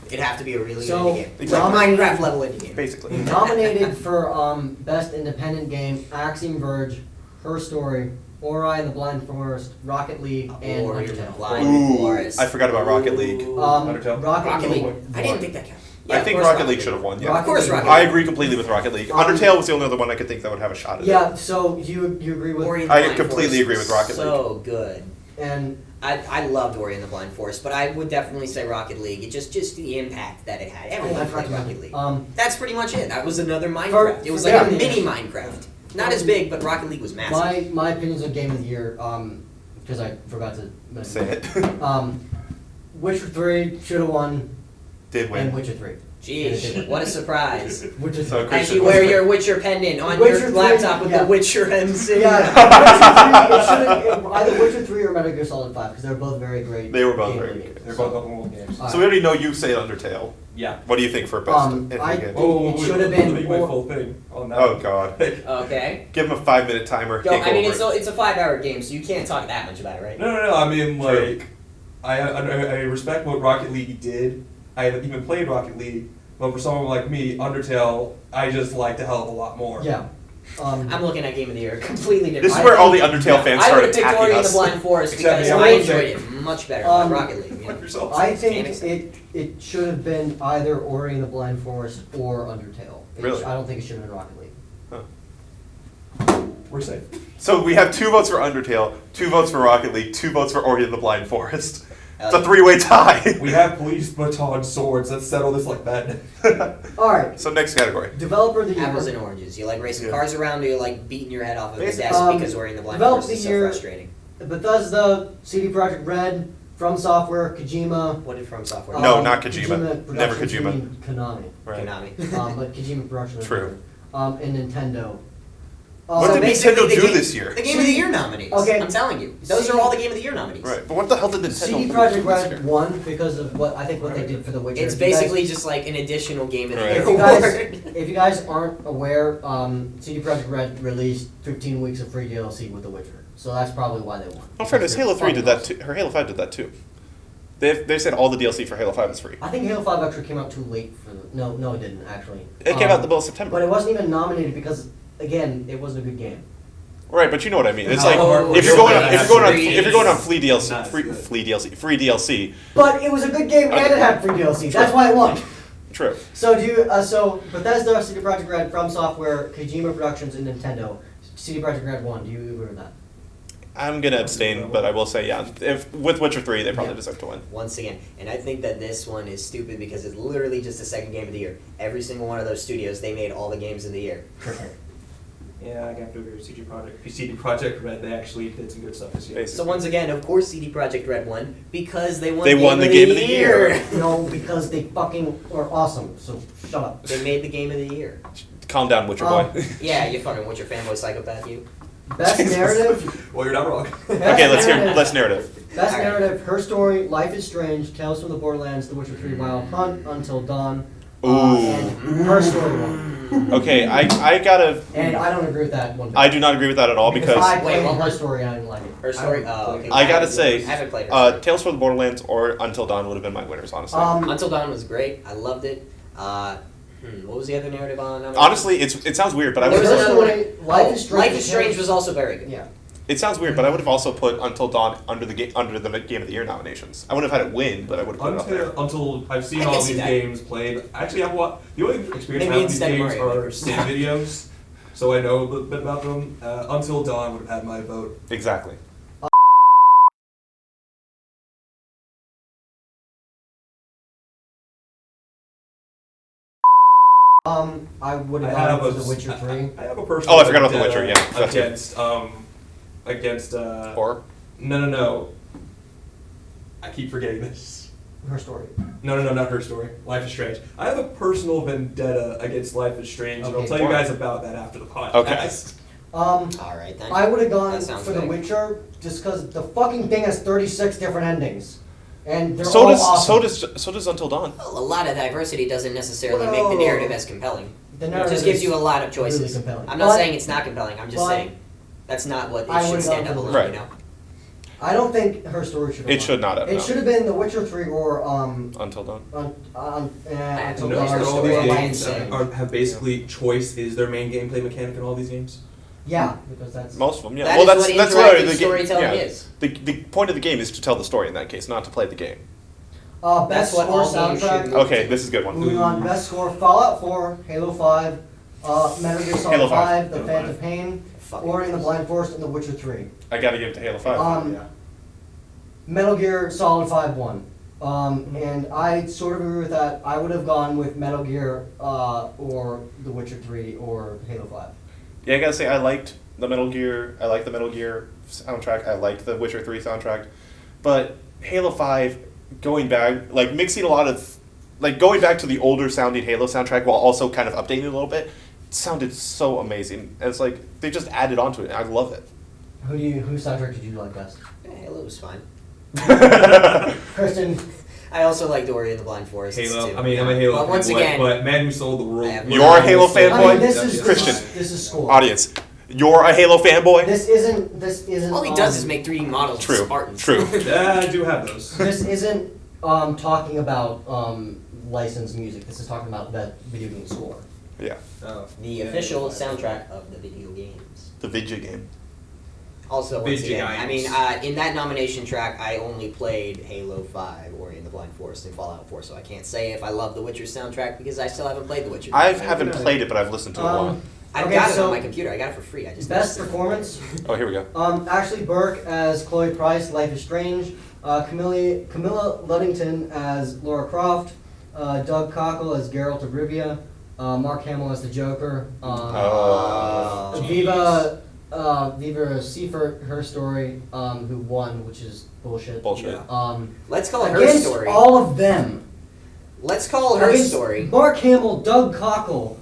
[SPEAKER 3] It'd have to be a really
[SPEAKER 2] So,
[SPEAKER 3] good indie game.
[SPEAKER 1] Exactly.
[SPEAKER 3] Like Minecraft level indie game.
[SPEAKER 1] basically.
[SPEAKER 2] Nominated for best independent game: Axiom Verge, Her Story, Ori and the Blind Forest, Rocket League, and
[SPEAKER 3] Ori and the
[SPEAKER 2] Undertale.
[SPEAKER 3] Blind
[SPEAKER 1] Ooh,
[SPEAKER 3] Forest.
[SPEAKER 1] I forgot about Rocket League.
[SPEAKER 4] Undertale?
[SPEAKER 3] Rocket League.
[SPEAKER 2] won.
[SPEAKER 3] I didn't think that counted. Yeah,
[SPEAKER 1] I
[SPEAKER 3] of
[SPEAKER 1] think
[SPEAKER 3] course
[SPEAKER 1] Rocket League should have won. Yeah,
[SPEAKER 3] Of course Rocket
[SPEAKER 1] I
[SPEAKER 3] League.
[SPEAKER 1] agree completely with Rocket League.
[SPEAKER 2] Um,
[SPEAKER 1] Undertale was the only other one I could think that would have a shot at it.
[SPEAKER 2] Yeah. So you agree with?
[SPEAKER 3] Ori and the
[SPEAKER 1] I
[SPEAKER 3] Blind
[SPEAKER 1] completely
[SPEAKER 3] Forest
[SPEAKER 1] agree with
[SPEAKER 3] was
[SPEAKER 1] Rocket
[SPEAKER 3] So good.
[SPEAKER 2] And
[SPEAKER 3] I loved Ori and the Blind Forest, but I would definitely say Rocket League. It just the impact that it had. Everyone played Rocket League.
[SPEAKER 2] That's
[SPEAKER 3] That's pretty much it. That was another Minecraft. It was like
[SPEAKER 2] yeah.
[SPEAKER 3] a mini Minecraft. Not as big, but Rocket League was massive.
[SPEAKER 2] my opinions on Game of the Year. Because I forgot to mention.
[SPEAKER 1] Say it.
[SPEAKER 2] Witcher 3 should have won,
[SPEAKER 1] Did
[SPEAKER 2] and
[SPEAKER 1] win.
[SPEAKER 2] Witcher 3.
[SPEAKER 3] Jeez, what a surprise.
[SPEAKER 2] Witcher 3.
[SPEAKER 1] So
[SPEAKER 3] As
[SPEAKER 1] Christian
[SPEAKER 3] you
[SPEAKER 1] was
[SPEAKER 3] wear
[SPEAKER 1] the-
[SPEAKER 3] your Witcher pendant on
[SPEAKER 2] Witcher
[SPEAKER 3] your
[SPEAKER 2] 3,
[SPEAKER 3] laptop with
[SPEAKER 2] yeah.
[SPEAKER 3] the Witcher MC.
[SPEAKER 2] Yeah, Witcher 3, it should've- either Witcher 3 or Metal Gear Solid 5, because they're both very great.
[SPEAKER 1] They were both
[SPEAKER 2] gameplay
[SPEAKER 1] very
[SPEAKER 2] games.
[SPEAKER 1] good.
[SPEAKER 4] They're both open world games.
[SPEAKER 1] So we already know you say Undertale.
[SPEAKER 4] Yeah.
[SPEAKER 1] What do you think for best? indie
[SPEAKER 2] I-
[SPEAKER 1] game?
[SPEAKER 4] Oh,
[SPEAKER 2] It should have been
[SPEAKER 4] Let me my
[SPEAKER 2] more-
[SPEAKER 4] full thing on that.
[SPEAKER 1] Oh God!
[SPEAKER 3] Okay.
[SPEAKER 1] Give him a 5-minute timer.
[SPEAKER 3] Yo,
[SPEAKER 1] Take
[SPEAKER 3] I mean,
[SPEAKER 1] over.
[SPEAKER 3] it's a 5-hour game, so you can't talk that much about it, right?
[SPEAKER 4] No. I mean,
[SPEAKER 1] True.
[SPEAKER 4] like, I respect what Rocket League did. I haven't even played Rocket League, but for someone like me, Undertale, I just liked a hell of a lot more.
[SPEAKER 2] Yeah.
[SPEAKER 3] I'm looking at Game of the Year completely different.
[SPEAKER 1] This is
[SPEAKER 3] I
[SPEAKER 1] where all the
[SPEAKER 3] think-
[SPEAKER 1] Undertale fans
[SPEAKER 3] I
[SPEAKER 1] start
[SPEAKER 3] would have picked
[SPEAKER 1] attacking
[SPEAKER 3] Ori and the
[SPEAKER 1] us.
[SPEAKER 3] Blind Forest
[SPEAKER 4] Except
[SPEAKER 3] because
[SPEAKER 4] me, I
[SPEAKER 3] I
[SPEAKER 4] would
[SPEAKER 3] enjoyed
[SPEAKER 4] say-
[SPEAKER 3] it much better than Rocket League. You know?
[SPEAKER 4] Fuck yourself.
[SPEAKER 2] I think
[SPEAKER 3] Can't
[SPEAKER 2] it should have been either Ori and the Blind Forest or Undertale.
[SPEAKER 1] Really?
[SPEAKER 2] I don't think it should have been Rocket League.
[SPEAKER 4] We're safe.
[SPEAKER 1] So we have 2 votes for Undertale, 2 votes for Rocket League, 2 votes for Ori and the Blind Forest. It's a 3-way tie.
[SPEAKER 4] We have police baton swords. Let's settle this like that.
[SPEAKER 2] Alright,
[SPEAKER 1] So next category.
[SPEAKER 2] Developer of the Year.
[SPEAKER 3] Apples and oranges. You like racing
[SPEAKER 1] Yeah.
[SPEAKER 3] cars around, or you like beating your head off of a
[SPEAKER 1] Basically.
[SPEAKER 3] desk because Ori and the Blind
[SPEAKER 2] Develop
[SPEAKER 3] Forest
[SPEAKER 2] the
[SPEAKER 3] is so
[SPEAKER 2] year-
[SPEAKER 3] frustrating.
[SPEAKER 2] Bethesda, CD Projekt Red, From Software, Kojima.
[SPEAKER 3] What did From Software?
[SPEAKER 1] No,
[SPEAKER 2] um,
[SPEAKER 1] not Kojima. Never
[SPEAKER 2] Production
[SPEAKER 1] Kojima.
[SPEAKER 2] team, Konami.
[SPEAKER 1] Right.
[SPEAKER 3] Konami.
[SPEAKER 2] But Kojima Production.
[SPEAKER 1] True.
[SPEAKER 2] And Nintendo.
[SPEAKER 1] What
[SPEAKER 3] So
[SPEAKER 1] did
[SPEAKER 3] basically
[SPEAKER 1] Nintendo
[SPEAKER 3] the
[SPEAKER 1] do
[SPEAKER 3] game-
[SPEAKER 1] this year?
[SPEAKER 3] The Game of the Year nominees.
[SPEAKER 2] Okay.
[SPEAKER 3] I'm telling you. Those
[SPEAKER 2] CD
[SPEAKER 3] are all the Game of the Year nominees.
[SPEAKER 1] Right, but what the hell did Nintendo
[SPEAKER 2] CD
[SPEAKER 1] do
[SPEAKER 2] Projekt
[SPEAKER 1] this
[SPEAKER 2] Red
[SPEAKER 1] year?
[SPEAKER 2] won because of what they did for The Witcher.
[SPEAKER 3] It's
[SPEAKER 2] If you guys-
[SPEAKER 3] basically just like an additional Game of the
[SPEAKER 1] Right.
[SPEAKER 3] Year
[SPEAKER 2] If you guys,
[SPEAKER 3] award.
[SPEAKER 2] if you guys aren't aware, CD Projekt Red released 15 weeks of free DLC with The Witcher, so that's probably why they won.
[SPEAKER 1] In fairness, Halo 3 did that
[SPEAKER 2] Fucking
[SPEAKER 1] too. Her Halo 5 did that too. They said all the DLC for Halo 5 is free.
[SPEAKER 2] I think Halo 5 actually came out too late for no, it didn't actually.
[SPEAKER 1] It came out in the middle of September.
[SPEAKER 2] But it wasn't even nominated because, again, it wasn't a good game.
[SPEAKER 1] Right, but you know what I mean. It's
[SPEAKER 4] Oh,
[SPEAKER 1] like if you're going on
[SPEAKER 4] free
[SPEAKER 1] free DLC,
[SPEAKER 4] Not
[SPEAKER 1] free DLC.
[SPEAKER 2] But it was a good game and it had free DLC. That's why it won.
[SPEAKER 1] True.
[SPEAKER 2] So so Bethesda, CD Projekt Red, From Software, Kojima Productions, and Nintendo. CD Projekt Red won. Do you agree with that?
[SPEAKER 1] I'm gonna abstain, but I will say if with Witcher 3, they probably deserve to win.
[SPEAKER 3] Once again, and I think that this one is stupid because it's literally just the second game of the year. Every single one of those studios, they made all the games of the year.
[SPEAKER 4] Yeah, I have to agree with CD Projekt Red. They actually did some good stuff this year.
[SPEAKER 1] Basically.
[SPEAKER 3] So once again, of course, CD Projekt Red won because they won.
[SPEAKER 1] They won the game of the year.
[SPEAKER 2] No, because they fucking are awesome. So shut up.
[SPEAKER 3] They made the game of the year.
[SPEAKER 1] Calm down, Witcher boy.
[SPEAKER 3] Yeah, you fucking what's your fanboy psychopath, you?
[SPEAKER 2] Best narrative.
[SPEAKER 4] Well, you're not wrong.
[SPEAKER 1] Okay, let's narrative.
[SPEAKER 2] Best
[SPEAKER 3] Alright.
[SPEAKER 2] narrative: Her Story, Life is Strange, Tales from the Borderlands, The Witcher 3, Wild Hunt, Until Dawn,
[SPEAKER 1] Ooh.
[SPEAKER 2] and Her Story won.
[SPEAKER 1] Okay, I gotta.
[SPEAKER 2] And I don't agree with that one. Bit.
[SPEAKER 1] I do not agree with that at all because
[SPEAKER 2] I played
[SPEAKER 3] Wait, what?
[SPEAKER 2] Her Story and I didn't like it.
[SPEAKER 3] Her Story. Oh, okay.
[SPEAKER 1] I gotta say,
[SPEAKER 3] I haven't played Her Story.
[SPEAKER 1] Tales from the Borderlands or Until Dawn would have been my winners, honestly.
[SPEAKER 3] Until Dawn was great. I loved it. What was the other narrative on?
[SPEAKER 1] Honestly, it sounds weird, but I
[SPEAKER 3] There
[SPEAKER 1] would.
[SPEAKER 3] was
[SPEAKER 2] Her
[SPEAKER 3] another
[SPEAKER 2] Story,
[SPEAKER 3] one.
[SPEAKER 2] Life is Strange.
[SPEAKER 3] Life is Strange was also very good.
[SPEAKER 2] Yeah.
[SPEAKER 1] It sounds weird, but I would have also put Until Dawn under the Game of the Year nominations. I wouldn't have had it win, but I would have put it up there.
[SPEAKER 4] Until I've seen
[SPEAKER 3] I
[SPEAKER 4] all
[SPEAKER 3] can
[SPEAKER 4] these
[SPEAKER 3] see that.
[SPEAKER 4] games played. Actually, the only experience I
[SPEAKER 3] Maybe
[SPEAKER 4] have with these
[SPEAKER 3] instead of
[SPEAKER 4] games
[SPEAKER 3] Mario
[SPEAKER 4] are
[SPEAKER 3] Brothers.
[SPEAKER 4] save videos, so I know a little bit about them. Until Dawn would have had my vote.
[SPEAKER 1] Exactly.
[SPEAKER 2] I would
[SPEAKER 4] I
[SPEAKER 2] have
[SPEAKER 4] have
[SPEAKER 2] gone
[SPEAKER 4] a
[SPEAKER 2] for The Witcher 3.
[SPEAKER 4] I have a personal.
[SPEAKER 1] Oh, I forgot about The
[SPEAKER 4] vendetta
[SPEAKER 1] Witcher, yeah, that's it.
[SPEAKER 4] against
[SPEAKER 1] Or
[SPEAKER 4] No. I keep forgetting this.
[SPEAKER 2] Her Story.
[SPEAKER 4] No, not Her Story. Life is Strange. I have a personal vendetta against Life is Strange, and I'll
[SPEAKER 2] Okay,
[SPEAKER 4] tell you
[SPEAKER 1] why?
[SPEAKER 4] guys about that after the podcast.
[SPEAKER 1] Okay.
[SPEAKER 3] All right then.
[SPEAKER 2] I would have gone
[SPEAKER 3] That sounds
[SPEAKER 2] for The
[SPEAKER 3] good.
[SPEAKER 2] Witcher just because the fucking thing has 36 different endings, and they're
[SPEAKER 1] so
[SPEAKER 2] all
[SPEAKER 1] does
[SPEAKER 2] awesome.
[SPEAKER 1] so does Until Dawn.
[SPEAKER 3] Well, a lot of diversity doesn't necessarily make the narrative as compelling.
[SPEAKER 2] The
[SPEAKER 3] It
[SPEAKER 2] narrative
[SPEAKER 3] just gives
[SPEAKER 2] is
[SPEAKER 3] you a lot of
[SPEAKER 2] really
[SPEAKER 3] choices.
[SPEAKER 2] compelling.
[SPEAKER 3] I'm not
[SPEAKER 2] But
[SPEAKER 3] saying it's not compelling. I'm just
[SPEAKER 2] but
[SPEAKER 3] saying that's not what
[SPEAKER 2] I
[SPEAKER 3] it should
[SPEAKER 2] would've
[SPEAKER 3] stand
[SPEAKER 2] gone
[SPEAKER 3] up
[SPEAKER 2] for
[SPEAKER 3] alone.
[SPEAKER 1] The-
[SPEAKER 3] You know.
[SPEAKER 2] I don't think Her Story should have.
[SPEAKER 1] It should not have.
[SPEAKER 2] It
[SPEAKER 1] no.
[SPEAKER 2] should have been The Witcher 3 or
[SPEAKER 1] Until Dawn.
[SPEAKER 2] Until
[SPEAKER 3] No,
[SPEAKER 2] Dawn
[SPEAKER 3] Her
[SPEAKER 4] Notice that all
[SPEAKER 3] Story
[SPEAKER 4] these
[SPEAKER 3] or Life
[SPEAKER 4] games
[SPEAKER 3] is Strange.
[SPEAKER 4] have basically choice is their main gameplay mechanic in all these games.
[SPEAKER 2] Yeah, because that's
[SPEAKER 1] Most of them, yeah.
[SPEAKER 3] That
[SPEAKER 1] well,
[SPEAKER 3] is
[SPEAKER 1] that's
[SPEAKER 3] what
[SPEAKER 1] what
[SPEAKER 3] interactive
[SPEAKER 1] the
[SPEAKER 3] storytelling
[SPEAKER 1] yeah.
[SPEAKER 3] is.
[SPEAKER 1] The point of the game is to tell the story in that case, not to play the game.
[SPEAKER 2] best
[SPEAKER 3] That's what
[SPEAKER 2] score
[SPEAKER 3] all games should
[SPEAKER 2] soundtrack.
[SPEAKER 3] be.
[SPEAKER 1] Okay, this is a good one.
[SPEAKER 2] Moving on, best score: Fallout 4, Halo 5, Metal Gear Solid
[SPEAKER 1] Halo 5.
[SPEAKER 2] 5, The
[SPEAKER 4] Halo
[SPEAKER 2] Phantom
[SPEAKER 4] 5.
[SPEAKER 2] Pain,
[SPEAKER 3] Fucking
[SPEAKER 2] Ori and the
[SPEAKER 3] Christ.
[SPEAKER 2] Blind Forest, and The Witcher 3.
[SPEAKER 1] I gotta give it to Halo 5.
[SPEAKER 4] Yeah.
[SPEAKER 2] Metal Gear Solid 5 won. And I sort of agree with that. I would have gone with Metal Gear or The Witcher 3 or Halo 5.
[SPEAKER 1] Yeah, I gotta say I liked the Metal Gear. I like the Metal Gear soundtrack. I liked the Witcher 3 soundtrack, but Halo 5, going back, like mixing a lot of, like going back to the older sounding Halo soundtrack while also kind of updating it a little bit, it sounded so amazing. And it's like they just added onto it. And I love it.
[SPEAKER 2] Whose soundtrack did you like best?
[SPEAKER 3] Yeah, Halo was fine.
[SPEAKER 2] Kristen,
[SPEAKER 3] I also liked Ori and the Blind Forest.
[SPEAKER 4] Halo.
[SPEAKER 3] Too.
[SPEAKER 4] I mean, I'm a Halo
[SPEAKER 3] But once
[SPEAKER 4] fanboy,
[SPEAKER 3] again,
[SPEAKER 4] but Man Who Sold the
[SPEAKER 3] I
[SPEAKER 4] World.
[SPEAKER 3] have-
[SPEAKER 1] You're a Halo fanboy?
[SPEAKER 2] I mean, this is
[SPEAKER 1] Christian.
[SPEAKER 2] This is score.
[SPEAKER 1] Audience, you're a Halo fanboy.
[SPEAKER 2] This isn't.
[SPEAKER 3] all he does is make 3D models
[SPEAKER 1] True,
[SPEAKER 3] of Spartans.
[SPEAKER 1] true.
[SPEAKER 4] Yeah, I do have those.
[SPEAKER 2] This isn't talking about licensed music. This is talking about that video game score.
[SPEAKER 1] Yeah,
[SPEAKER 4] Oh.
[SPEAKER 3] The official soundtrack of the video games.
[SPEAKER 1] the VGA game.
[SPEAKER 3] Also, once again,
[SPEAKER 4] VGAs.
[SPEAKER 3] I mean, in that nomination track, I only played Halo 5, Ori and the Blind Forest, and Fallout 4, so I can't say if I love the Witcher soundtrack because I still haven't played the Witcher.
[SPEAKER 1] I haven't played it, but I've listened to it a lot.
[SPEAKER 3] I've
[SPEAKER 2] okay,
[SPEAKER 3] got it
[SPEAKER 2] so
[SPEAKER 3] on my computer. I got it for free. I just
[SPEAKER 2] Best
[SPEAKER 3] never-
[SPEAKER 2] performance.
[SPEAKER 1] Oh, here we go.
[SPEAKER 2] Ashley Burke as Chloe Price, Life is Strange. Camilla Luddington as Laura Croft. Doug Cockle as Geralt of Rivia. Mark Hamill as the Joker. Viva Seifert, Her Story, who won, which is bullshit.
[SPEAKER 1] Bullshit.
[SPEAKER 3] Let's call it Her
[SPEAKER 2] Against
[SPEAKER 3] Story.
[SPEAKER 2] all of them.
[SPEAKER 3] Let's call Her
[SPEAKER 2] Against
[SPEAKER 3] Story.
[SPEAKER 2] Mark Hamill, Doug Cockle.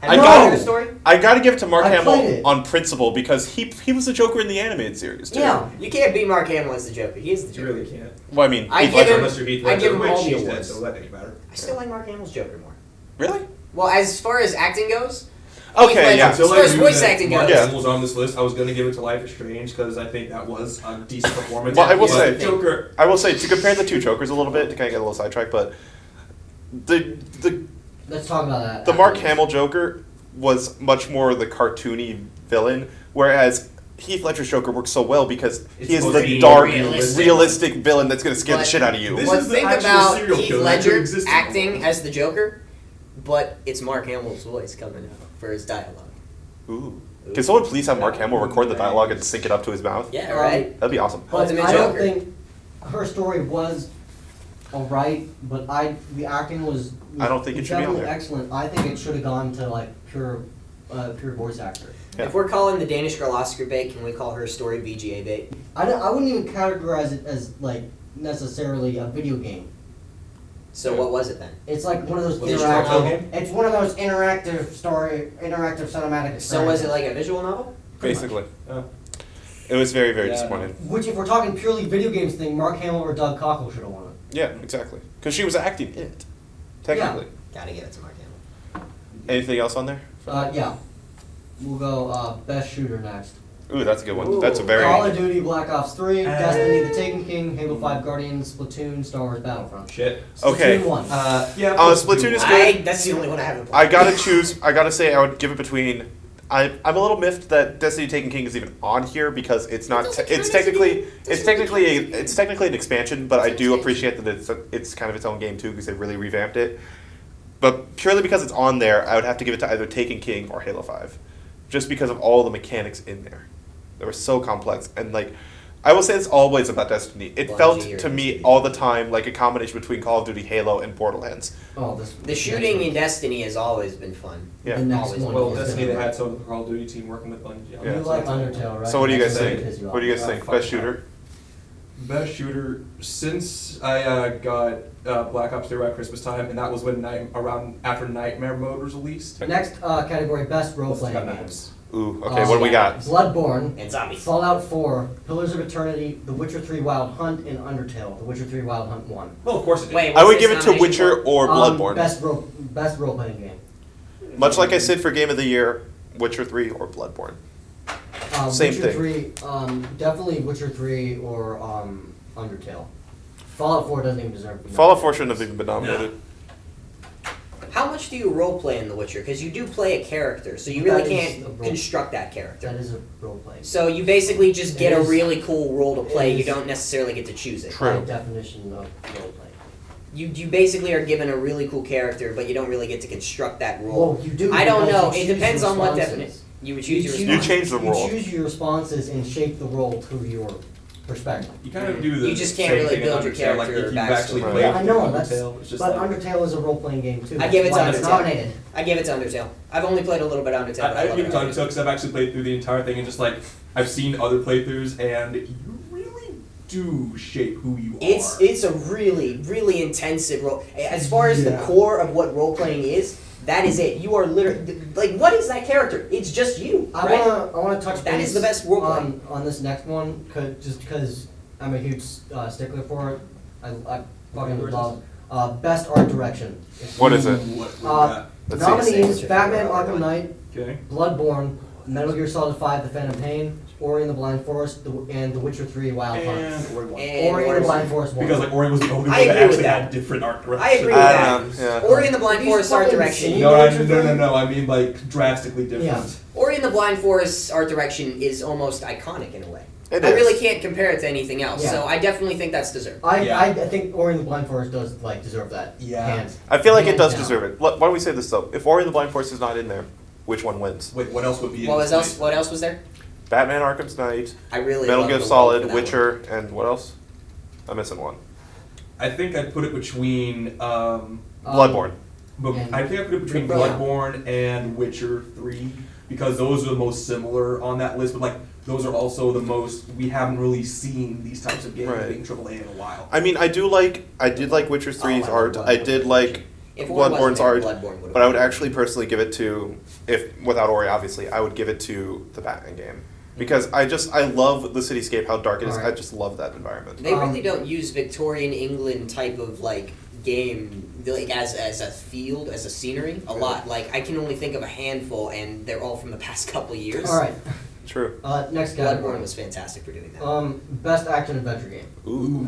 [SPEAKER 3] Have you
[SPEAKER 2] No.
[SPEAKER 3] played Her Story?
[SPEAKER 1] I gotta give it to Mark
[SPEAKER 2] I played
[SPEAKER 1] Hamill
[SPEAKER 2] it.
[SPEAKER 1] on principle because he was the Joker in the animated series too.
[SPEAKER 2] Yeah.
[SPEAKER 3] You can't beat Mark Hamill as the Joker. He is the
[SPEAKER 4] You
[SPEAKER 3] Joker.
[SPEAKER 4] really can't.
[SPEAKER 1] Well, I mean,
[SPEAKER 3] I
[SPEAKER 1] Heath
[SPEAKER 3] give
[SPEAKER 1] Ledger.
[SPEAKER 3] him-
[SPEAKER 4] Unless you're Heath
[SPEAKER 3] I
[SPEAKER 4] Ledger,
[SPEAKER 3] give him
[SPEAKER 4] which
[SPEAKER 3] all the
[SPEAKER 4] he's dead,
[SPEAKER 3] awards.
[SPEAKER 4] so that doesn't matter.
[SPEAKER 3] I still like Mark Hamill's Joker more.
[SPEAKER 1] Really?
[SPEAKER 3] Well, as far as acting goes,
[SPEAKER 1] Okay, yeah.
[SPEAKER 4] Until
[SPEAKER 3] As
[SPEAKER 4] I
[SPEAKER 3] far as
[SPEAKER 4] knew
[SPEAKER 3] voice
[SPEAKER 4] that
[SPEAKER 3] acting
[SPEAKER 4] Mark
[SPEAKER 3] goes.
[SPEAKER 4] Hamill was on this list, I was going to give it to Life is Strange because I think that was a decent performance.
[SPEAKER 1] Well, I will
[SPEAKER 4] But
[SPEAKER 1] say-
[SPEAKER 4] Joker.
[SPEAKER 1] I will say, to compare the two Jokers a little bit, to kind of get a little sidetracked, but the
[SPEAKER 2] Let's talk about that.
[SPEAKER 1] the Mark
[SPEAKER 2] afterwards.
[SPEAKER 1] Hamill Joker was much more the cartoony villain, whereas Heath Ledger's Joker works so well because
[SPEAKER 4] It's
[SPEAKER 1] he is
[SPEAKER 4] supposed to
[SPEAKER 1] the
[SPEAKER 4] be
[SPEAKER 1] dark,
[SPEAKER 3] realistic.
[SPEAKER 1] realistic villain that's going to scare the
[SPEAKER 3] But-
[SPEAKER 1] shit out of you.
[SPEAKER 4] This
[SPEAKER 3] Well,
[SPEAKER 4] is the
[SPEAKER 3] think
[SPEAKER 4] actual
[SPEAKER 3] about
[SPEAKER 4] serial
[SPEAKER 3] Heath
[SPEAKER 4] killer that
[SPEAKER 3] Ledger
[SPEAKER 4] exists in the
[SPEAKER 3] acting
[SPEAKER 4] world.
[SPEAKER 3] as the Joker, but it's Mark Hamill's voice coming out for his dialogue.
[SPEAKER 1] Ooh. Can someone please have Mark Hamill record the dialogue and sync it up to his mouth?
[SPEAKER 3] Yeah, right.
[SPEAKER 1] That'd be awesome.
[SPEAKER 2] But
[SPEAKER 3] Ultimate
[SPEAKER 2] I don't
[SPEAKER 3] Joker.
[SPEAKER 2] think her story was alright, but the acting was
[SPEAKER 1] I don't think it should be on
[SPEAKER 2] definitely
[SPEAKER 1] there.
[SPEAKER 2] excellent. I think it should have gone to like pure voice actor.
[SPEAKER 1] Yeah.
[SPEAKER 3] If we're calling the Danish girl Oscar bait, can we call her story VGA bait?
[SPEAKER 2] I wouldn't even categorize it as like necessarily a video game.
[SPEAKER 3] So what was it then?
[SPEAKER 2] It's like one of those
[SPEAKER 4] Was it a
[SPEAKER 2] interactive.
[SPEAKER 4] Telltale game?
[SPEAKER 2] It's one of those interactive cinematic.
[SPEAKER 3] So was it
[SPEAKER 2] experiences.
[SPEAKER 3] like a visual novel?
[SPEAKER 1] Basically.
[SPEAKER 4] Oh.
[SPEAKER 1] It was very, very
[SPEAKER 4] Yeah,
[SPEAKER 1] disappointing.
[SPEAKER 2] Which, if we're talking purely video games thing, Mark Hamill or Doug Cockle should have won it.
[SPEAKER 1] Yeah, exactly. Because she was acting in it, technically.
[SPEAKER 3] Gotta give it to Mark Hamill.
[SPEAKER 1] Anything else on there?
[SPEAKER 2] Yeah. We'll go best shooter next.
[SPEAKER 1] Ooh, that's a good one.
[SPEAKER 3] Ooh.
[SPEAKER 1] That's a very...
[SPEAKER 2] Call of Duty, Black Ops 3, Destiny, The Taken King, Halo 5 Guardians, Splatoon, Star Wars Battlefront.
[SPEAKER 4] Shit.
[SPEAKER 1] Okay.
[SPEAKER 2] Splatoon 1.
[SPEAKER 4] Yeah.
[SPEAKER 1] Splatoon is good.
[SPEAKER 3] That's the only one I haven't played.
[SPEAKER 1] I gotta choose. I gotta say, I would give it between. I'm a little miffed that Destiny Taken King is even on here because it's not.
[SPEAKER 3] doesn't
[SPEAKER 1] It's
[SPEAKER 3] count as a
[SPEAKER 1] technically.
[SPEAKER 3] game.
[SPEAKER 1] It's technically an expansion, but I do appreciate that it's kind of its own game too because they really revamped it. But purely because it's on there, I would have to give it to either Taken King or Halo 5, just because of all the mechanics in there. They were so complex and like. I will say it's always about Destiny. It
[SPEAKER 3] Bungie
[SPEAKER 1] felt
[SPEAKER 3] or
[SPEAKER 1] to me
[SPEAKER 3] Destiny.
[SPEAKER 1] all the time like a combination between Call of Duty, Halo, and Borderlands.
[SPEAKER 2] Oh, this.
[SPEAKER 3] The shooting in Destiny has always been fun.
[SPEAKER 1] Yeah.
[SPEAKER 2] The next
[SPEAKER 3] Always
[SPEAKER 2] one.
[SPEAKER 4] Well,
[SPEAKER 2] is
[SPEAKER 4] Destiny,
[SPEAKER 2] gonna
[SPEAKER 4] they
[SPEAKER 2] be-
[SPEAKER 4] had some of the Call of Duty team working with Bungie.
[SPEAKER 1] Yeah.
[SPEAKER 2] You like Undertale, right?
[SPEAKER 1] So what do you guys
[SPEAKER 2] That's
[SPEAKER 1] think?
[SPEAKER 2] gonna piss you off.
[SPEAKER 1] What do you guys think?
[SPEAKER 4] fuck
[SPEAKER 1] Best
[SPEAKER 4] that.
[SPEAKER 1] shooter?
[SPEAKER 4] Best shooter since I got Black Ops 3 around Christmas time, and that was when around after Nightmare Mode was released.
[SPEAKER 2] Next category, best role
[SPEAKER 4] Let's
[SPEAKER 2] playing
[SPEAKER 4] got
[SPEAKER 2] games.
[SPEAKER 1] Ooh, okay, what do we
[SPEAKER 3] yeah.
[SPEAKER 1] got?
[SPEAKER 2] Bloodborne,
[SPEAKER 3] And zombies.
[SPEAKER 2] Fallout 4, Pillars of Eternity, The Witcher 3 Wild Hunt, and Undertale. The Witcher 3 Wild Hunt 1.
[SPEAKER 4] Well, of course it did.
[SPEAKER 3] Wait,
[SPEAKER 1] I
[SPEAKER 3] what's
[SPEAKER 1] would
[SPEAKER 3] this
[SPEAKER 1] give it to
[SPEAKER 3] nomination
[SPEAKER 1] Witcher
[SPEAKER 3] for?
[SPEAKER 1] or Bloodborne.
[SPEAKER 2] Best role playing game.
[SPEAKER 1] Much like I said for Game of the Year, Witcher 3 or Bloodborne. Same
[SPEAKER 2] Witcher
[SPEAKER 1] thing.
[SPEAKER 2] 3, definitely Witcher 3 or Undertale. Fallout 4 doesn't even deserve to be
[SPEAKER 1] Fallout
[SPEAKER 2] nominated.
[SPEAKER 1] 4 shouldn't have even been nominated.
[SPEAKER 3] How much do you role play in The Witcher? Because you do play a character, so you really
[SPEAKER 2] That is
[SPEAKER 3] can't
[SPEAKER 2] a role-
[SPEAKER 3] construct that character.
[SPEAKER 2] That is a role playing.
[SPEAKER 3] So you basically just get
[SPEAKER 2] It
[SPEAKER 3] a
[SPEAKER 2] is-
[SPEAKER 3] really cool role to play.
[SPEAKER 2] it
[SPEAKER 3] You
[SPEAKER 2] is-
[SPEAKER 3] don't necessarily get to choose it.
[SPEAKER 1] True.
[SPEAKER 2] By definition of role playing.
[SPEAKER 3] You basically are given a really cool character, but you don't really get to construct that role.
[SPEAKER 2] Well, you do.
[SPEAKER 3] I don't
[SPEAKER 2] because
[SPEAKER 3] know.
[SPEAKER 2] you
[SPEAKER 3] It
[SPEAKER 2] choose
[SPEAKER 3] depends on what
[SPEAKER 2] responses.
[SPEAKER 3] definition. You would choose your
[SPEAKER 1] You
[SPEAKER 3] response.
[SPEAKER 1] change the role.
[SPEAKER 2] You choose your responses and shape the role to your perspective.
[SPEAKER 4] You kind of do the
[SPEAKER 3] You just can't
[SPEAKER 4] same
[SPEAKER 3] really
[SPEAKER 4] thing in
[SPEAKER 3] build your
[SPEAKER 4] Undertale,
[SPEAKER 3] character
[SPEAKER 4] like if
[SPEAKER 3] or
[SPEAKER 4] you've
[SPEAKER 3] backstory.
[SPEAKER 4] actually
[SPEAKER 1] Right.
[SPEAKER 4] played
[SPEAKER 2] Yeah, I know, that's,
[SPEAKER 4] Undertale, it's just
[SPEAKER 2] but
[SPEAKER 4] like,
[SPEAKER 2] Undertale is a role playing game too.
[SPEAKER 3] I give it to
[SPEAKER 2] That's why it's
[SPEAKER 3] Undertale.
[SPEAKER 2] nominated.
[SPEAKER 3] I give it to Undertale. I've only played a little bit of Undertale. but
[SPEAKER 4] I
[SPEAKER 3] love
[SPEAKER 4] give it to
[SPEAKER 3] already.
[SPEAKER 4] Undertale because I've actually played through the entire thing and just like I've seen other playthroughs and you really do shape who you are.
[SPEAKER 3] It's a really intensive role. As far as the
[SPEAKER 2] Yeah.
[SPEAKER 3] core of what role playing is, that is it. You are literally like, what is that character? It's just you, right?
[SPEAKER 2] I wanna touch
[SPEAKER 3] That
[SPEAKER 2] base
[SPEAKER 3] is the best role playing.
[SPEAKER 2] on this next one, just because I'm a huge stickler for it. I fucking
[SPEAKER 4] Where's
[SPEAKER 2] love best art direction.
[SPEAKER 1] What is it?
[SPEAKER 3] Uh,
[SPEAKER 1] Let's see.
[SPEAKER 2] Nominees: Batman: Arkham Knight,
[SPEAKER 4] Okay.
[SPEAKER 2] Bloodborne, Metal Gear Solid 5: The Phantom Pain, Ori and the Blind Forest, and The Witcher 3: Wild Hunt.
[SPEAKER 4] And Ori won.
[SPEAKER 3] And
[SPEAKER 2] Ori and the Blind Forest 1.
[SPEAKER 4] Because like Ori was the only one
[SPEAKER 3] I
[SPEAKER 4] that
[SPEAKER 3] agree with
[SPEAKER 4] actually
[SPEAKER 3] that.
[SPEAKER 4] had different art direction.
[SPEAKER 3] I agree with that.
[SPEAKER 1] Yeah.
[SPEAKER 3] Ori and the Blind
[SPEAKER 2] He's
[SPEAKER 3] Forest art
[SPEAKER 2] fucking
[SPEAKER 3] direction.
[SPEAKER 2] insane.
[SPEAKER 4] No, I mean like drastically different.
[SPEAKER 2] Yeah.
[SPEAKER 3] Ori and the Blind Forest art direction is almost iconic in a way.
[SPEAKER 1] It
[SPEAKER 3] I
[SPEAKER 1] is.
[SPEAKER 3] really can't compare it to anything else,
[SPEAKER 2] Yeah.
[SPEAKER 3] so I definitely think that's deserved.
[SPEAKER 4] Yeah.
[SPEAKER 2] I think Ori and the Blind Forest does deserve that.
[SPEAKER 4] Yeah.
[SPEAKER 2] Hands.
[SPEAKER 1] I feel like it
[SPEAKER 2] Hands
[SPEAKER 1] does
[SPEAKER 2] down.
[SPEAKER 1] deserve it. Why don't we say this though? If Ori and the Blind Forest is not in there, which one wins?
[SPEAKER 4] Wait, what else would be in
[SPEAKER 3] What
[SPEAKER 4] this
[SPEAKER 3] was else?
[SPEAKER 4] place?
[SPEAKER 3] What else was there?
[SPEAKER 1] Batman: Arkham Knight,
[SPEAKER 3] I really
[SPEAKER 1] Metal
[SPEAKER 3] love
[SPEAKER 1] Gear
[SPEAKER 3] the world
[SPEAKER 1] Solid,
[SPEAKER 3] for that one.
[SPEAKER 1] Witcher, and what else? I'm missing one.
[SPEAKER 4] I think I'd put it between
[SPEAKER 1] Bloodborne.
[SPEAKER 4] but
[SPEAKER 2] And-
[SPEAKER 4] I think I put it between
[SPEAKER 3] Yeah.
[SPEAKER 4] Bloodborne and Witcher 3 because those are the most similar on that list, but like those are also the most we haven't really seen these types of games
[SPEAKER 1] Right.
[SPEAKER 4] being AAA in a while.
[SPEAKER 1] I mean, I did like Witcher 3's
[SPEAKER 3] Oh, I love
[SPEAKER 1] art. I
[SPEAKER 3] Bloodborne.
[SPEAKER 1] did like
[SPEAKER 3] If Ori wasn't
[SPEAKER 1] Bloodborne's
[SPEAKER 3] there,
[SPEAKER 1] art,
[SPEAKER 3] Bloodborne would've
[SPEAKER 1] but I would
[SPEAKER 3] won.
[SPEAKER 1] actually personally give it to, if without Ori, obviously, I would give it to the Batman game because I love the cityscape, how dark it is.
[SPEAKER 2] Alright.
[SPEAKER 1] I just love that environment.
[SPEAKER 3] They
[SPEAKER 2] Um,
[SPEAKER 3] really don't use Victorian England type of like game, like as a field, as a scenery, a lot. Like I can only think of a handful, and they're all from the past couple of years.
[SPEAKER 2] All right.
[SPEAKER 1] True.
[SPEAKER 2] Next category.
[SPEAKER 3] Bloodborne was fantastic for doing that.
[SPEAKER 2] Best action adventure game.
[SPEAKER 1] Ooh.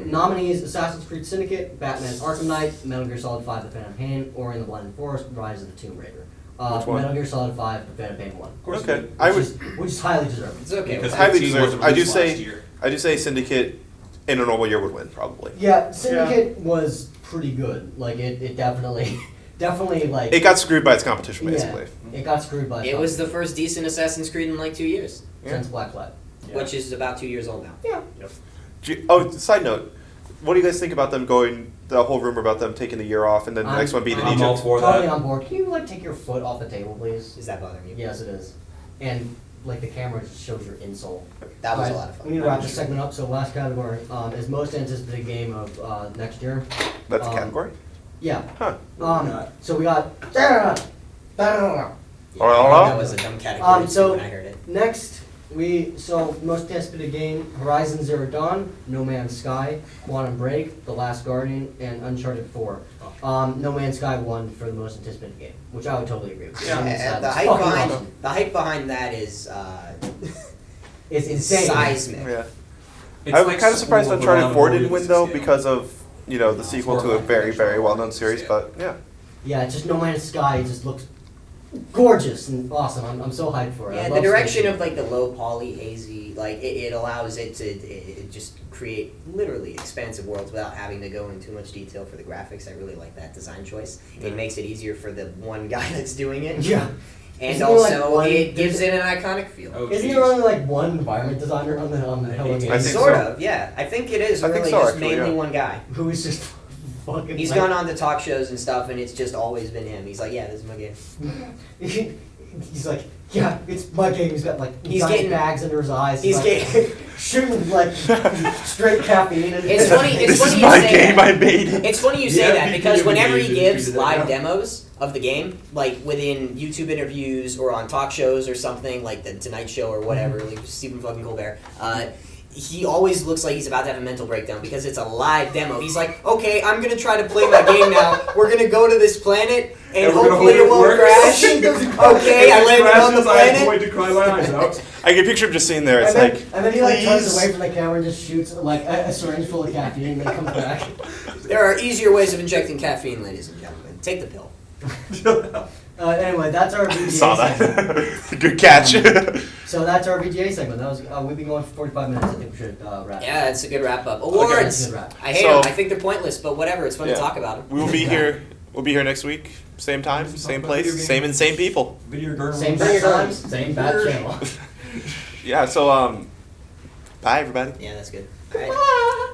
[SPEAKER 2] Nominees: Assassin's Creed Syndicate, Batman: Arkham Knight, Metal Gear Solid 5: The Phantom Pain, Ori and the Blind Forest, Rise of the Tomb Raider.
[SPEAKER 1] Which one?
[SPEAKER 2] Metal Gear Solid 5: The Phantom Pain 1.
[SPEAKER 4] Of course
[SPEAKER 1] Okay.
[SPEAKER 4] it
[SPEAKER 2] Which is highly deserved.
[SPEAKER 3] It's okay.
[SPEAKER 4] Because
[SPEAKER 1] Highly
[SPEAKER 4] 15
[SPEAKER 1] deserved.
[SPEAKER 4] wasn't
[SPEAKER 1] I do
[SPEAKER 4] released last
[SPEAKER 1] say.
[SPEAKER 4] year.
[SPEAKER 1] I do say Syndicate in a normal year would win probably.
[SPEAKER 2] Yeah, Syndicate was pretty good. Like it definitely like
[SPEAKER 1] It got screwed by its competition basically.
[SPEAKER 2] Yeah, it got screwed by.
[SPEAKER 3] It was the first decent Assassin's Creed in like 2 years,
[SPEAKER 2] since Black Flag.
[SPEAKER 3] which is about 2 years old now.
[SPEAKER 2] Yeah.
[SPEAKER 1] Oh, side note. What do you guys think about them going? The whole rumor about them taking the year off and then the next one being in
[SPEAKER 4] I'm all
[SPEAKER 1] Egypt.
[SPEAKER 4] for
[SPEAKER 2] Totally
[SPEAKER 4] that.
[SPEAKER 2] on board. Can you like take your foot off the table, please?
[SPEAKER 3] Is that bothering you?
[SPEAKER 2] Yes, it is. And like the camera just shows your insole.
[SPEAKER 3] That was
[SPEAKER 2] Alright,
[SPEAKER 3] a lot of fun.
[SPEAKER 2] We need to wrap this segment up. So last category is most anticipated game of next year.
[SPEAKER 1] That's a
[SPEAKER 2] Um,
[SPEAKER 1] category.
[SPEAKER 2] Yeah.
[SPEAKER 1] Huh.
[SPEAKER 2] So we got.
[SPEAKER 3] Yeah, that was a dumb category
[SPEAKER 2] So
[SPEAKER 3] when I heard it.
[SPEAKER 2] next most anticipated game: Horizon Zero Dawn, No Man's Sky, Quantum Break, The Last Guardian, and Uncharted 4. No Man's Sky won for the most anticipated game, which I would totally agree with.
[SPEAKER 3] Yeah,
[SPEAKER 2] No Man's Sky
[SPEAKER 3] the
[SPEAKER 2] was
[SPEAKER 3] hype
[SPEAKER 2] fucking
[SPEAKER 3] behind
[SPEAKER 2] awesome.
[SPEAKER 3] the hype behind that is
[SPEAKER 2] It's insane.
[SPEAKER 3] seismic.
[SPEAKER 1] Yeah.
[SPEAKER 4] It's
[SPEAKER 1] I'm
[SPEAKER 4] like
[SPEAKER 1] kind of surprised
[SPEAKER 4] School of
[SPEAKER 1] Uncharted
[SPEAKER 4] Rock
[SPEAKER 1] 4
[SPEAKER 4] movie
[SPEAKER 1] didn't win
[SPEAKER 4] with
[SPEAKER 1] though
[SPEAKER 4] scale.
[SPEAKER 1] because of the sequel to a very very well known series. But yeah.
[SPEAKER 2] Yeah, it's just No Man's Sky. It just looks gorgeous and awesome. I'm so hyped for it. I
[SPEAKER 3] Yeah, the
[SPEAKER 2] love
[SPEAKER 3] direction
[SPEAKER 2] Station.
[SPEAKER 3] of like the low poly hazy, like it allows it to just create literally expansive worlds without having to go into too much detail for the graphics. I really like that design choice.
[SPEAKER 1] Yeah.
[SPEAKER 3] It makes it easier for the one guy that's doing it.
[SPEAKER 2] Yeah.
[SPEAKER 3] And
[SPEAKER 2] Isn't there, like,
[SPEAKER 3] also
[SPEAKER 2] one-
[SPEAKER 3] it gives it an iconic feel.
[SPEAKER 4] Oh,
[SPEAKER 2] Isn't
[SPEAKER 4] jeez.
[SPEAKER 2] there only like one environment designer on the Hello
[SPEAKER 1] I
[SPEAKER 2] Games?
[SPEAKER 1] think
[SPEAKER 3] Sort
[SPEAKER 1] so.
[SPEAKER 3] of, yeah. I think it is
[SPEAKER 1] I think
[SPEAKER 3] really
[SPEAKER 1] so,
[SPEAKER 3] just
[SPEAKER 1] actually,
[SPEAKER 3] mainly
[SPEAKER 1] yeah.
[SPEAKER 3] one guy.
[SPEAKER 2] Who is just fucking.
[SPEAKER 3] He's
[SPEAKER 2] like,
[SPEAKER 3] gone on to talk shows and stuff, and it's just always been him. He's like, yeah, this is my game.
[SPEAKER 2] He's like, yeah, it's my game. He's got like
[SPEAKER 3] He's
[SPEAKER 2] giant
[SPEAKER 3] getting-
[SPEAKER 2] bags under his eyes.
[SPEAKER 3] he's
[SPEAKER 2] like,
[SPEAKER 3] getting-
[SPEAKER 2] shooting like straight caffeine. And
[SPEAKER 3] It's funny. It's
[SPEAKER 1] This
[SPEAKER 3] funny
[SPEAKER 1] is
[SPEAKER 3] you
[SPEAKER 1] my
[SPEAKER 3] say
[SPEAKER 1] game.
[SPEAKER 3] that.
[SPEAKER 1] I made it.
[SPEAKER 3] It's funny you say
[SPEAKER 4] The
[SPEAKER 3] that
[SPEAKER 4] MVP
[SPEAKER 3] because
[SPEAKER 4] of the
[SPEAKER 3] whenever
[SPEAKER 4] game
[SPEAKER 3] he
[SPEAKER 4] is
[SPEAKER 3] gives
[SPEAKER 4] tweeted
[SPEAKER 3] live
[SPEAKER 4] out.
[SPEAKER 3] demos of the game, like within YouTube interviews or on talk shows or something like the Tonight Show or whatever, like Stephen fucking Colbert, he always looks like he's about to have a mental breakdown because it's a live demo. He's like, okay, I'm gonna try to play my game now. We're gonna go to this planet and
[SPEAKER 4] And we're gonna
[SPEAKER 3] hopefully
[SPEAKER 4] hope
[SPEAKER 3] it
[SPEAKER 4] it
[SPEAKER 3] won't
[SPEAKER 4] works."
[SPEAKER 3] crash. Okay, I landed on the
[SPEAKER 4] I'm
[SPEAKER 3] planet.
[SPEAKER 4] going to cry my eyes out.
[SPEAKER 1] I can picture him just sitting there. It's
[SPEAKER 2] and then,
[SPEAKER 1] like,
[SPEAKER 2] and then he like turns
[SPEAKER 1] please.
[SPEAKER 2] away from the camera and just shoots like a syringe full of caffeine and then comes back.
[SPEAKER 3] There are easier ways of injecting caffeine, ladies and gentlemen. Take the pill.
[SPEAKER 2] Anyway, that's our VGA
[SPEAKER 1] Saw
[SPEAKER 2] segment.
[SPEAKER 1] that. Good catch.
[SPEAKER 2] So that's our VGA segment. That was we've been going for 45 minutes. I think we should wrap.
[SPEAKER 3] Yeah, it's a good wrap up.
[SPEAKER 2] That's a
[SPEAKER 3] Awards.
[SPEAKER 2] good wrap.
[SPEAKER 3] I hate
[SPEAKER 1] So-
[SPEAKER 3] them. I think they're pointless, but whatever. It's fun
[SPEAKER 1] Yeah.
[SPEAKER 3] to talk about them.
[SPEAKER 1] We will be here. We'll be here next week. Same time,
[SPEAKER 4] Talk
[SPEAKER 1] same
[SPEAKER 4] about
[SPEAKER 1] place,
[SPEAKER 4] video
[SPEAKER 1] same
[SPEAKER 4] games.
[SPEAKER 1] insane people.
[SPEAKER 4] Video girl.
[SPEAKER 2] Same
[SPEAKER 3] Bring
[SPEAKER 2] bad
[SPEAKER 3] it
[SPEAKER 2] times,
[SPEAKER 3] on.
[SPEAKER 2] same bad channel.
[SPEAKER 1] Yeah. So bye everybody.
[SPEAKER 3] Yeah, that's good. All right.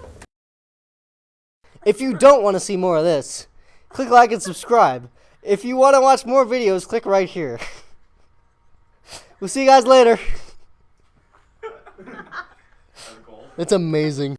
[SPEAKER 2] If you don't want to see more of this, click like and subscribe. If you want to watch more videos, click right here. We'll see you guys later. It's amazing.